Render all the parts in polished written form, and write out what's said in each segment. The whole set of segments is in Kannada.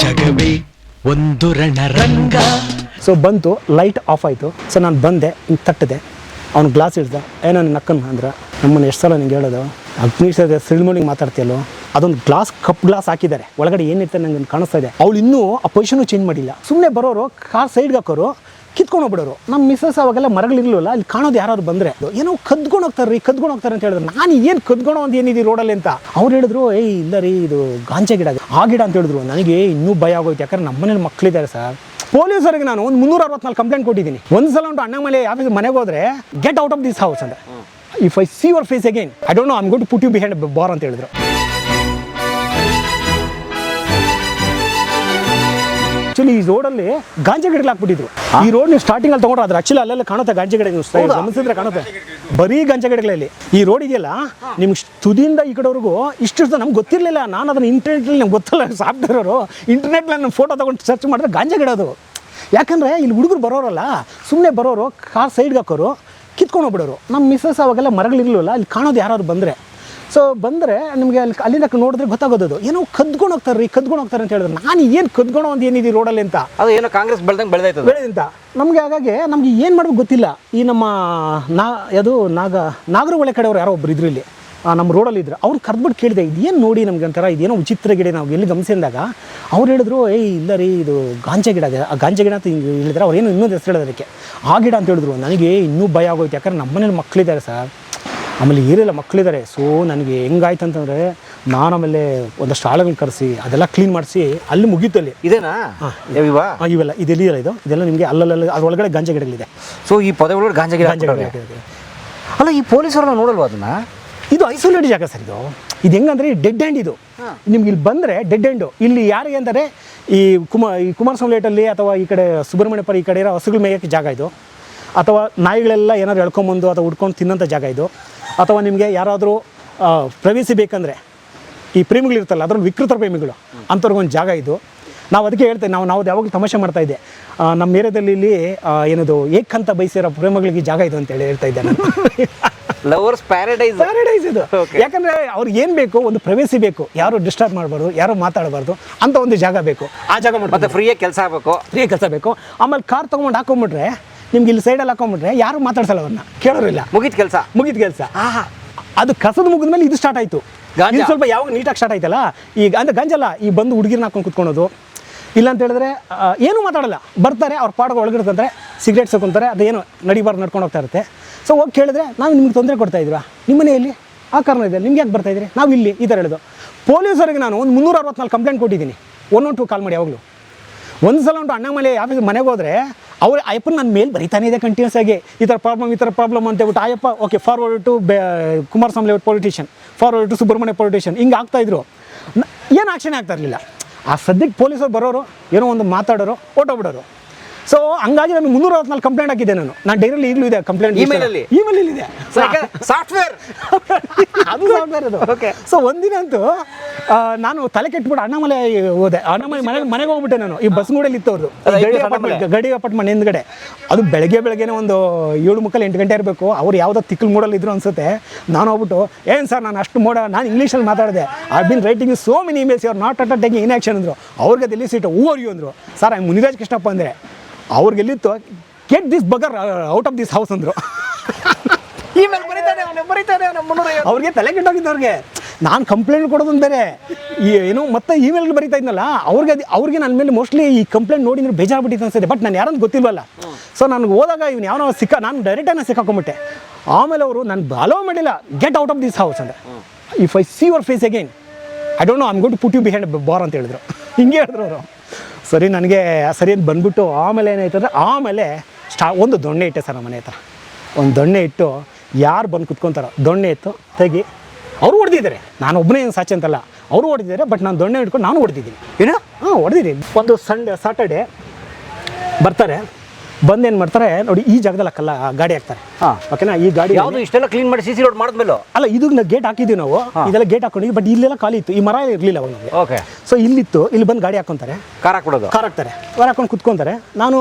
ಜಗವೇ ಒಂದು ರಣರಂಗ. ಸೊ ಬಂತು, ಲೈಟ್ ಆಫ್ ಆಯಿತು. ಸೊ ನಾನು ಬಂದೆ, ಹಿಂಗೆ ತಟ್ಟಿದೆ. ಅವ್ನು ಗ್ಲಾಸ್ ಹಿಡ್ದ, ಏನೋ ನಕ್ಕನ್ ಅಂದ್ರೆ ನಮ್ಮನ್ನು ಎಷ್ಟು ಸಲ ನಿಂಗೆ ಹೇಳೋದು, ಅಗ್ನಿಶದ ಸಿಳ್ಮಣಿಗೆ ಮಾತಾಡ್ತೀಯಲ್ಲೋ, ಅದೊಂದು ಕಪ್ ಗ್ಲಾಸ್ ಹಾಕಿದ್ದಾರೆ, ಒಳಗಡೆ ಏನಿರ್ತಾರೆ ನಂಗೆ ಕಾಣಿಸ್ತಾ ಇದೆ. ಅವಳು ಇನ್ನೂ ಆ ಪೊಸಿಷನು ಚೇಂಜ್ ಮಾಡಿಲ್ಲ. ಸುಮ್ಮನೆ ಬರೋರು ಕಾರ್ ಸೈಡ್ಗೆ ಹಾಕೋರು, ಕಿತ್ಕೊಂಡು ಹೋಗ್ಬಿಡೋರು. ನಮ್ಮ ಮಿಸ್ಸಸ್ ಅವಾಗೆಲ್ಲ ಮರಗಳಿರಲಿಲ್ಲ, ಅಲ್ಲಿ ಕಾಣೋದು ಯಾರಾದ್ರು ಬಂದರೆ ಏನೋ ಕದ್ಕೊಂಡು ಹೋಗ್ತಾರೆ ಅಂತ ಹೇಳಿದ್ರು. ನಾನು ಏನು ಕದ್ಕೊಂಡು ಒಂದು ಏನಿದೆ ರೋಡಲ್ಲಿ ಅಂತ. ಅವ್ರು ಹೇಳಿದ್ರು, ಏಯ್ ಇಲ್ಲ ರೀ, ಇದು ಗಾಂಜಾ ಗಿಡ, ಆ ಗಿಡ ಅಂತ ಹೇಳಿದ್ರು. ನನಗೆ ಇನ್ನೂ ಭಯ ಆಗೋಯ್ತು, ಯಾಕಂದ್ರೆ ನಮ್ಮ ಮನೇಲಿ ಮಕ್ಕಳಿದ್ದಾರೆ ಸರ್. ಪೊಲೀಸರಿಗೆ ನಾನು ಒಂದು 364 ಕಂಪ್ಲೇಂಟ್ ಕೊಟ್ಟಿದ್ದೀನಿ. ಒಂದ್ಸಲ ಉಂಟು ಅಣ್ಣಾಮಲೈ ಆಫೀಸ್ ಮನೆಗೆ ಹೋದ್ರೆ, get out of this house ಅಂತ. If I see your face again, I don't know, I am going to put you behind bar ಅಂತ ಹೇಳಿದ್ರು. ಆಕ್ಚುಲಿ ಈ ರೋಡಲ್ಲಿ ಗಾಂಜಾ ಗಿಡಗಳು ಹಾಕ್ಬಿಟ್ಟಿದ್ರು. ಈ ರೋಡ್ ನೀವು ಸ್ಟಾರ್ಟಿಂಗ್ ಅಲ್ಲಿ ತಗೊಂಡ್ರೆ ಅದ್ರ ಆಕ್ಚುಲಿ ಅಲ್ಲೆಲ್ಲ ಕಾಣುತ್ತೆ ಗಾಂಜಾ ಗಿಡ, ನೀವು ಗಮನಿಸಿದ್ರೆ ಕಾಣುತ್ತೆ ಬರೀ ಗಾಂಜಾ ಗಿಡಗಳಲ್ಲಿ. ಈ ರೋಡ್ ಇದೆಯಲ್ಲ, ನಿಮ್ಗೆ ತುದಿಯಿಂದ ಈ ಕಡೆವರೆಗೂ ಇಷ್ಟು ನಮ್ಗೆ ಗೊತ್ತಿರಲಿಲ್ಲ. ನಾನು ಅದನ್ನು ಇಂಟರ್ನೆಟ್ಲಿ ನಮ್ಗೆ ಗೊತ್ತಲ್ಲ, ಸಾಫ್ಟ್ವೇರ್ ಅವರು ಇಂಟರ್ನೆಟ್ನಲ್ಲಿ ನಾನು ಫೋಟೋ ತೊಗೊಂಡು ಸರ್ಚ್ ಮಾಡಿದ್ರೆ ಗಾಂಜಾ ಗಿಡ ಅದು. ಯಾಕಂದರೆ ಇಲ್ಲಿ ಹುಡುಗರು ಬರೋರಲ್ಲ, ಸುಮ್ಮನೆ ಬರೋರು ಕಾರ್ ಸೈಡ್ಗೆ ಹಾಕೋರು, ಕಿತ್ಕೊಂಡು ಹೋಗ್ಬಿಡೋರು. ನಮ್ಮ ಮಿಸ್ಸಸ್ ಅವಾಗೆಲ್ಲ ಮರಗಳಿರಲಿಲ್ಲ, ಅಲ್ಲಿ ಕಾಣೋದು ಯಾರಾದ್ರು ಬಂದರೆ. ಸೊ ಬಂದರೆ ನಿಮಗೆ ಅಲ್ಲಿಂದ ನೋಡಿದ್ರೆ ಗೊತ್ತಾಗೋದು, ಏನೋ ಕದ್ಕೊಂಡು ಹೋಗ್ತಾರೆ ಅಂತ ಹೇಳಿದ್ರು. ನಾನು ಏನು ಕದ್ಕೊಂಡು ಒಂದು ಏನಿದೆ ರೋಡಲ್ಲಿ ಅಂತ. ಅದು ಏನೋ ಕಾಂಗ್ರೆಸ್ ಬೆಳೆದಂತ ನಮಗೆ. ಹಾಗಾಗಿ ನಮಗೆ ಏನು ಮಾಡ್ಬೇಕು ಗೊತ್ತಿಲ್ಲ. ಈ ನಮ್ಮ ನಾಗರಹೊಳೆ ಕಡೆಯವರು ಯಾರೋ ಒಬ್ರು ಇದ್ರು ಇಲ್ಲಿ, ನಮ್ಮ ರೋಡಲ್ಲಿ ಇದ್ರು. ಅವ್ರು ಕರೆದ್ಬಿಟ್ಟು ಕೇಳಿದೆ, ಇದೇನು ನೋಡಿ ನಮ್ಗೆ ಒಂಥರ ಇದೇನೋ ವಿಚಿತ್ರ ಗಿಡ, ನಾವು ಎಲ್ಲಿ ಗಮನಿಸಿದಾಗ ಅವ್ರು ಹೇಳಿದ್ರು, ಏಯ್ ಇಲ್ಲ ರೀ, ಇದು ಗಾಂಜಾ ಗಿಡ ಇದೆ. ಆ ಗಾಂಜಾ ಗಿಡ ಅಂತ ಹಿಂಗೆ ಹೇಳಿದ್ರೆ, ಅವ್ರು ಏನು ಇನ್ನೊಂದು ಹೆಸರು ಹೇಳೋದಕ್ಕೆ ಆ ಗಿಡ ಅಂತ ಹೇಳಿದ್ರು. ನನಗೆ ಇನ್ನೂ ಭಯ ಆಗೋಯ್ತು, ಯಾಕಂದ್ರೆ ನಮ್ಮ ಮನೇಲಿ ಮಕ್ಕಳಿದ್ದಾರೆ ಸರ್, ಆಮೇಲೆ ಏರೆಲ್ಲ ಮಕ್ಕಳಿದ್ದಾರೆ. ಸೊ ನನಗೆ ಹೆಂಗಾಯ್ತು ಅಂತಂದರೆ, ನಾನು ಆಮೇಲೆ ಒಂದಷ್ಟು ಆಳುಗಳನ್ನ ಕರೆಸಿ ಅದೆಲ್ಲ ಕ್ಲೀನ್ ಮಾಡಿಸಿ ಅಲ್ಲಿ ಮುಗೀತು. ಅಲ್ಲಿ ಇದೇನಾ ಇವೆಲ್ಲ ಇದೆಲ್ಲ ಇದೆಲ್ಲ ನಿಮಗೆ ಅಲ್ಲಲ್ಲ ಅದ್ರೊಳಗಡೆ ಗಾಂಜಾ ಗಿಡಗಳಿದೆ. ಸೊ ಈ ಪೊದೆ ಒಳಗಡೆ ಗಾಂಜಾ ಗಿಡ ಅಲ್ಲ, ಈ ಪೊಲೀಸರು ನೋಡಲ್ವಾ ಅದನ್ನ? ಇದು ಐಸೋಲೇಟೆಡ್ ಜಾಗ ಸರ್. ಇದು ಹೆಂಗಂದ್ರೆ ಡೆಡ್ ಹ್ಯಾಂಡ್. ಇದು ನಿಮ್ಗೆ ಇಲ್ಲಿ ಬಂದರೆ ಡೆಡ್ ಹ್ಯಾಂಡು. ಇಲ್ಲಿ ಯಾರಿಗೆ ಅಂದರೆ ಈ ಕುಮಾರಸ್ವಾಮಿ ಲೇಟಲ್ಲಿ ಅಥವಾ ಈ ಕಡೆ ಸುಬ್ರಹ್ಮಣ್ಯಪುರ ಈ ಕಡೆ ಇರೋ ಹಸುಗಳ ಮೇಯಕ್ಕೆ ಜಾಗ ಇದು, ಅಥವಾ ನಾಯಿಗಳೆಲ್ಲ ಏನಾದ್ರು ಎಳ್ಕೊಂಬಂದು ಅಥವಾ ಉಡ್ಕೊಂಡು ತಿನ್ನೋಂಥ ಜಾಗ ಇದು, ಅಥವಾ ನಿಮಗೆ ಯಾರಾದರೂ ಪ್ರವೇಶಿ ಬೇಕಂದರೆ ಈ ಪ್ರೇಮಿಗಳಿರ್ತಲ್ಲ, ಅದರಲ್ಲಿ ವಿಕೃತ ಪ್ರೇಮಿಗಳು ಅಂಥವ್ರಿಗೊಂದು ಜಾಗ ಇದು. ನಾವು ಅದಕ್ಕೆ ಹೇಳ್ತೇವೆ, ನಾವು ಯಾವಾಗಲೂ ತಮಾಷೆ ಮಾಡ್ತಾಯಿದ್ದೆ, ನಮ್ಮ ಏರಿಯಾದಲ್ಲಿ ಇಲ್ಲಿ ಏನದು ಏಕಂತ ಬಯಸಿರೋ ಪ್ರೇಮಿಗಳಿಗೆ ಜಾಗ ಇದು ಅಂತೇಳಿ ಹೇಳ್ತಾ ಇದ್ದೆ ನಾನು. ಲವರ್ಸ್ ಪ್ಯಾರಡೈಸ್ ಇದು. ಯಾಕಂದರೆ ಅವ್ರಿಗೆ ಏನು ಬೇಕು, ಒಂದು ಪ್ರವೇಶಿ ಬೇಕು, ಯಾರು ಡಿಸ್ಟರ್ಬ್ ಮಾಡಬಾರ್ದು, ಯಾರು ಮಾತಾಡಬಾರ್ದು ಅಂತ ಒಂದು ಜಾಗ ಬೇಕು. ಆ ಜಾಗ ಮತ್ತೆ ಫ್ರೀಯಾಗಿ ಕೆಲಸ ಬೇಕು. ಆಮೇಲೆ ಕಾರ್ ತೊಗೊಂಡು ಹಾಕೊಂಬಿಟ್ರೆ, ನಿಮ್ಗೆ ಇಲ್ಲಿ ಸೈಡಲ್ಲಿ ಹಾಕೊಂಡ್ಬಿಟ್ರೆ ಯಾರು ಮಾತಾಡ್ಸಲ್ಲ, ಅವ್ರನ್ನ ಕೇಳೋರಿಲ್ಲ. ಮುಗಿದ ಕೆಲಸ. ಅದು ಕಸದ ಮುಗಿದ ಮೇಲೆ ಇದು ಸ್ಟಾರ್ಟ್ ಆಯಿತು. ಸ್ವಲ್ಪ ಯಾವಾಗ ನೀಟಾಗಿ ಸ್ಟಾರ್ಟ್ ಆಯ್ತಲ್ಲ, ಈಗ ಅಂದರೆ ಗಂಜಲ್ಲ, ಈ ಬಂದು ಹುಡುಗಿರ್ನ ಹಾಕೊಂಡು ಕುತ್ಕೊಳೋದು. ಇಲ್ಲ ಅಂತ ಹೇಳಿದ್ರೆ ಏನೂ ಮಾತಾಡಲ್ಲ, ಬರ್ತಾರೆ ಅವ್ರ ಪಾಡ್ಗೆ ಒಳಗಿಡ್ತಾರೆ, ಸಿಗರೇಟ್ ಸೇರ್ಕೊಂತಾರೆ, ಅದೇನು ನಡಿಬಾರ್ದು ನಡ್ಕೊಂಡು ಹೋಗ್ತಾ ಇರುತ್ತೆ. ಸೊ ಹೋಗಿ ಕೇಳಿದ್ರೆ, ನಾವು ನಿಮ್ಗೆ ತೊಂದರೆ ಕೊಡ್ತಾ ಇದ್ವಾ, ನಿಮ್ಮ ಮನೆಯಲ್ಲಿ ಆ ಕಾರಣ ಇದೆ, ನಿಮ್ಗೆ ಯಾಕೆ ಬರ್ತಾ ಇದ್ರಿ, ನಾವು ಇಲ್ಲಿ ಈ ಥರ ಹೇಳೋದು. ಪೊಲೀಸರಿಗೆ ನಾನು ಒಂದು 364 ಕಂಪ್ಲೇಂಟ್ ಕೊಟ್ಟಿದ್ದೀನಿ. 112 ಕಾಲ್ ಮಾಡಿ ಯಾವಾಗಲೂ. ಒಂದು ಸಲ ಉಂಟು ಅಣ್ಣಾಮಲೈ ಆಫೀಸ್ ಮನೆಗೆ ಹೋದರೆ, ಅವ್ರು ಅಯ್ಯಪ್ಪ ನನ್ನ ಮೇಲೆ ಬರೀತಾನೆ ಇದೆ ಕಂಟಿನ್ಯೂಸ್ ಆಗಿ, ಈ ಥರ ಪ್ರಾಬ್ಲಮ್ ಅಂತ ಹೇಳ್ಬಿಟ್ಟು Ayyappa okay forward to Kumaraswamy politician, forward to Subrahmanya politician, ಹಿಂಗೆ ಆಗ್ತಾಯಿದ್ರು. ಏನು ಆಕ್ಷನ್ ಆಗ್ತಾ ಇರಲಿಲ್ಲ. ಆ ಸದ್ಯಕ್ಕೆ ಪೊಲೀಸರು ಬರೋರು, ಏನೋ ಒಂದು ಮಾತಾಡೋರು, ಹೊಟ್ಟೋಗ್ಬಿಡೋರು. ಸೊ ಹಂಗಾಗಿ ನಾನು 364 ಕಂಪ್ಲೇಂಟ್ ಹಾಕಿದ್ದೆ. ನಾನು ಡೈರಿಯಲ್ಲಿ ಈಗಲೂ ಇದೆ ಕಂಪ್ಲೇಂಟ್, ಇಮೇಲಲ್ಲಿ ಇದೆ. ಸಾಫ್ಟ್ವೇರ್ ಅದು ಸಾಫ್ಟ್ವೇರ್ ಅದು. ಓಕೆ. ಸೊ ಒಂದಿನ ಅಂತೂ ನಾನು ತಲೆ ಕೆಟ್ಬಿಟ್ಟು ಅಣ್ಣಾಮಲೈ ಹೋದೆ. ಅಣ್ಣಾಮಲೈ ಮನೆಗೆ ಹೋಗ್ಬಿಟ್ಟೆ ನಾನು. ಈ ಬಸ್ ಮೂಡಲ್ಲಿ ಇತ್ತು ಅವ್ರದ್ದು, ಗಡಿ ಅಪಾರ್ಟ್ಮೆಂಟ್ ಹಿಂದ್ಗಡೆ. ಅದು ಬೆಳಗ್ಗೆನೇ ಒಂದು 7:30 8 ಗಂಟೆ ಇರಬೇಕು. ಅವ್ರು ಯಾವುದೋ ತಿಕ್ಕಲ್ ಮೂಡಲ್ಲಿ ಇದ್ರು ಅನ್ಸುತ್ತೆ. ನಾನು ಹೋಗ್ಬಿಟ್ಟು, ಏನು ಸರ್ ನಾನು ಅಷ್ಟು ನಾನು ಇಂಗ್ಲೀಷಲ್ಲಿ ಮಾತಾಡಿದೆ, I been writing so many emails, ಅವ್ರು not at taking in action ಅಂದರು. ಅವ್ರಿಗೆ ಡೆಲ್ಲಿ ಸೀಟು ಹೂ ಅರಿಯು ಅಂದರು. ಸರ್ ಮುನಿರಾಜ್ ಕೃಷ್ಣಪ್ಪ ಅಂದರೆ ಅವ್ರಿಗೆಲ್ಲಿತ್ತು, ಗೆಟ್ ದಿಸ್ ಬಗರ್ ಔಟ್ ಆಫ್ ದಿಸ್ ಹೌಸ್ ಅಂದರು. ಅವ್ರಿಗೆ ತಲೆ ಕೆಟ್ಟೋಗಿದ್ದು. ನಾನು ಕಂಪ್ಲೇಂಟ್ ಕೊಡೋದೊಂದು ಬೇರೆ, ಏನೋ ಮತ್ತೆ ಇಮೇಲ್ ಬರೀತಾ ಇದ್ನಲ್ಲ, ಅವ್ರಿಗೆ ನನ್ನ ಮೇಲೆ ಮೋಸ್ಟ್ಲಿ ಈ ಕಂಪ್ಲೇಂಟ್ ನೋಡಿದ್ರೆ ಬೇಜಾರ್ಬಿಟ್ಟಿತ್ತು ಅನ್ಸುತ್ತೆ. ಬಟ್ ನಾನು ಯಾರಂತ ಗೊತ್ತಿಲ್ವಲ್ಲ. ಸೊ ನನಗೆ ಹೋದಾಗ ಇವ್ನು ಯಾವನೋ ನಾನು ಡೈರೆಕ್ಟಾಗಿ ಸಿಕ್ಕಾಕೊಂಬಿಟ್ಟೆ. ಆಮೇಲೆ ಅವರು ನಾನು ಅಲೋ ಮಾಡಿಲ್ಲ, get out of this house ಅಂತ. If I see your face again, I don't know, I am going to put you behind bar ಅಂತ ಹೇಳಿದ್ರು. ಹಿಂಗೆ ಹೇಳಿದ್ರು ಅವರು. ಸರಿ ನನಗೆ ಸರಿ ಅಂತ ಬಂದ್ಬಿಟ್ಟು ಆಮೇಲೆ ಏನಾಯ್ತು ಅಂದರೆ, ಆಮೇಲೆ ಒಂದು ದೊಣ್ಣೆ ಇಟ್ಟೆ ಸರ್ ನಮ್ಮ ಮನೆ ಹತ್ರ. ಒಂದು ದೊಣ್ಣೆ ಇಟ್ಟು ಯಾರು ಬಂದು ಕುತ್ಕೊತಾರೋ ದೊಣ್ಣೆ ಇತ್ತು ತೆಗಿ. ಅವರು ಹೊಡೆದಿದ್ದಾರೆ, ನಾನು ಒಬ್ಬನೇ ಏನು ಸಾಚಿ ಅಂತಲ್ಲ, ಅವರು ಹೊಡೆದಿದ್ದಾರೆ. ಬಟ್ ನಾನು ದೊಣ್ಣೆ ಇಟ್ಕೊಂಡು ನಾನು ಹೊಡೆದಿದ್ದೀನಿ. ಹೊಡೆದಿದ್ದೀನಿ. ಒಂದು ಸಾಟರ್ಡೆ ಬರ್ತಾರೆ, ಬಂದೇನು ಮಾಡ್ತಾರೆ ನೋಡಿ, ಈ ಜಾಗದಲ್ಲಿ ಕಲ್ಲ ಗಾಡಿ ಹಾಕ್ತಾರೆ. ಓಕೆನಾ, ಈ ಗಾಡಿ ಯಾವುದು ಇಷ್ಟೆಲ್ಲ ಕ್ಲೀನ್ ಮಾಡಿ CC ರೋಡ್ ಮಾಡಿದ್ಮೇಲೆ ಅಲ್ಲ, ಇದು ಗೇಟ್ ಹಾಕಿದ್ದೀವಿ ನಾವು, ಇದೆಲ್ಲ ಗೇಟ್ ಹಾಕೊಂಡಿದ್ವಿ. ಬಟ್ ಇಲ್ಲೆಲ್ಲ ಖಾಲಿ ಇತ್ತು, ಈ ಮರ ಇರಲಿಲ್ಲ ಅವಾಗ ನಮಗೆ. ಓಕೆ. ಸೊ ಇಲ್ಲಿತ್ತು, ಇಲ್ಲಿ ಬಂದು ಗಾಡಿ ಹಾಕ್ಕೊಂತಾರೆ, ಕಾರ್ ಹಾಕ್ಬಿಡೋದು, ಕಾರ್ ಹಾಕ್ತಾರೆ, ಕಾರ್ ಹಾಕೊಂಡು ಕುತ್ಕೊಂತಾರೆ. ನಾನು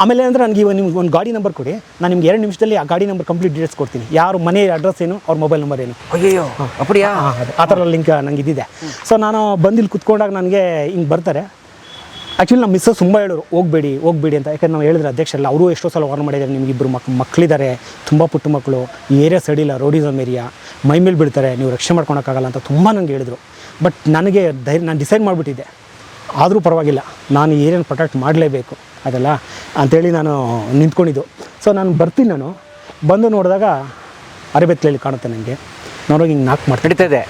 ಆಮೇಲೆ ಅಂದರೆ ನನಗೆ ಇವಾಗ ನಿಮ್ಗೆ ಒಂದು ಗಾಡಿ ನಂಬರ್ ಕೊಡಿ, ನಾನು ನಿಮ್ಗೆ 2 ನಿಮಿಷದಲ್ಲಿ ಆ ಗಾಡಿ ನಂಬರ್ ಕಂಪ್ಲೀಟ್ ಡೀಟೇಲ್ಸ್ ಕೊಡ್ತೀನಿ. ಯಾರು ಮನೆ ಅಡ್ರೆಸ್ ಏನು, ಅವ್ರ ಮೊಬೈಲ್ ನಂಬರ್ ಏನು. ಅಯ್ಯೋ ಅಪ್ಪಡಿಯಾ, ಆ ಥರ ಲಿಂಕ್ ನಂಗೆ ಇದಿದೆ. ಸೊ ನಾನು ಬಂದು ಇಲ್ಲಿ ಕುತ್ಕೊಂಡಾಗ ನನಗೆ ಹಿಂಗೆ ಬರ್ತಾರೆ. ಆ್ಯಕ್ಚುಲಿ ನಮ್ಮ ಮಿಸ್ಸಸ್ ತುಂಬ ಹೇಳೋರು ಹೋಗಬೇಡಿ ಅಂತ. ಯಾಕಂದ್ರೆ ನಾವು ಹೇಳಿದ್ರೆ ಅಧ್ಯಕ್ಷರಲ್ಲ, ಅವರು ಎಷ್ಟೋ ಸಲ ವಾರ್ನ್ ಮಾಡಿದ್ದಾರೆ, ನಿಮಗಿಬ್ಬರು ಮಕ್ಕಳಿದ್ದಾರೆ, ತುಂಬ ಪುಟ್ಟ ಮಕ್ಕಳು, ಈ ಏರಿಯಾ ಸಡಿಲ್ಲ, ರೋಡಿಸಮ್ ಏರಿಯಾ, ಮೈ ಮೇಲೆ ಬೀಳ್ತಾರೆ, ನೀವು ರಕ್ಷಣೆ ಮಾಡ್ಕೊಳಕ್ಕಾಗಲ್ಲ ಅಂತ ತುಂಬ ನನಗೆ ಹೇಳಿದ್ರು. ಬಟ್ ನನಗೆ ನಾನು ಡಿಸೈಡ್ ಮಾಡಿಬಿಟ್ಟಿದ್ದೆ, ಆದರೂ ಪರವಾಗಿಲ್ಲ, ನಾನು ಈ ಏರಿಯಾನ ಪ್ರೊಟೆಕ್ಟ್ ಮಾಡಲೇಬೇಕು ಅದಲ್ಲ ಅಂಥೇಳಿ ನಾನು ನಿಂತ್ಕೊಂಡಿದ್ದು. ಸೊ ನಾನು ಬರ್ತೀನಿ, ನಾನು ಬಂದು ನೋಡಿದಾಗ ಅರೆಬೆತ್ತಲಲ್ಲಿ ಕಾಣುತ್ತೆ ನನಗೆ. ನೋಡೋಗಿ ಹಿಂಗೆ ನಾಲ್ಕು ನಡೀತದೆ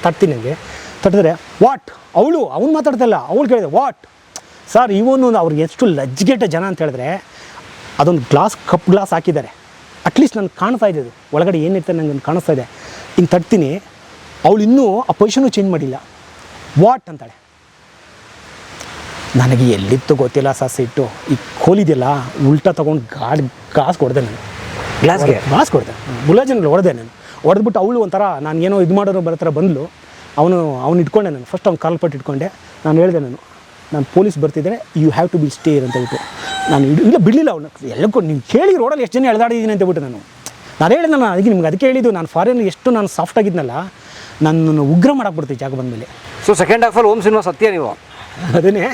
ತಟ್ತೀನಿ ನನಗೆ. ತಟ್ಟಿದ್ರೆ ವಾಟ್, ಅವ್ನು ಮಾತಾಡ್ತಲ್ಲ, ಅವಳು ಕೇಳಿದೆ ವಾಟ್ ಸರ್, ಇವನು ಅವ್ರಿಗೆ ಎಷ್ಟು ಲಜ್ಜಿಗೆಟ್ಟ ಜನ ಅಂತ ಹೇಳಿದ್ರೆ, ಅದೊಂದು ಕಪ್ ಗ್ಲಾಸ್ ಹಾಕಿದ್ದಾರೆ, ಅಟ್ಲೀಸ್ಟ್ ನನಗೆ ಕಾಣಿಸ್ತಾ ಇದೆ, ಅದು ಒಳಗಡೆ ಏನಿರ್ತದೆ ನನಗೆ ಕಾಣಿಸ್ತಾ ಇದೆ. ಹಿಂಗೆ ತಟ್ತೀನಿ, ಅವಳು ಇನ್ನೂ ಆ ಪೊಸಿಷನು ಚೇಂಜ್ ಮಾಡಿಲ್ಲ, ವಾಟ್ ಅಂತಾಳೆ. ನನಗೆ ಎಲ್ಲಿತ್ತು ಗೊತ್ತಿಲ್ಲ ಸರ್ ಸಿಟ್ಟು. ಈ ಕೋಲಿದೆಯಲ್ಲ ಉಲ್ಟಾ ತೊಗೊಂಡು ಗ್ಲಾಸ್ ಕೊಡಿದೆ, ನಾನು ಗ್ಲಾಸ್ ಕೊಡಿದೆ, ಗುಲಾಜನಲ್ಲಿ ಹೊಡೆದೆ ನಾನು. ಹೊಡೆದ್ಬಿಟ್ಟು ಅವಳು ಒಂಥರ ನಾನು ಏನೋ ಇದು ಮಾಡೋರು ಬರೋ ಥರ ಬಂದಳು. ಅವನು ಇಟ್ಕೊಂಡೆ, ನಾನು ಫಸ್ಟ್ ಅವ್ನು ಕಾಲು ಪಟ್ಟು ಇಟ್ಕೊಂಡೆ. ನಾನು ಹೇಳಿದೆ, ನಾನು ಪೊಲೀಸ್ ಬರ್ತಿದ್ದರೆ you have to be stare ಅಂತ ಹೇಳ್ಬಿಟ್ಟು. ನಾನು ಇಲ್ಲ ಬಿಡಲಿಲ್ಲ ಅವನು. ಎಲ್ಲಕ್ಕೂ ನೀವು ಕೇಳಿ ರೋಡಲ್ಲಿ ಎಷ್ಟು ಜನ ಎಳೆದಾಡಿದ್ದೀನಿ ಅಂತ ಹೇಳ್ಬಿಟ್ಟು ನಾನು ಹೇಳಿದೆ. ನಾನು ಅದಕ್ಕೆ ಹೇಳಿದ್ದು, ನಾನು ಫಾರಿನ್ ಎಷ್ಟು ನಾನು ಸಾಫ್ಟ್ ಆಗಿದ್ನಲ್ಲ, ನಾನು ಉಗ್ರ ಮಾಡಾಕ್ಬಿಡ್ತೀವಿ ಜಾಗ ಬಂದಮೇಲೆ. ಸೊ ಸೆಕೆಂಡ್ ಹಾಫಲ್ಲಿ ಓಮ್ ಸಿನಿಮಾ ಸತ್ಯ ನೀವು ಅದನ್ನೇ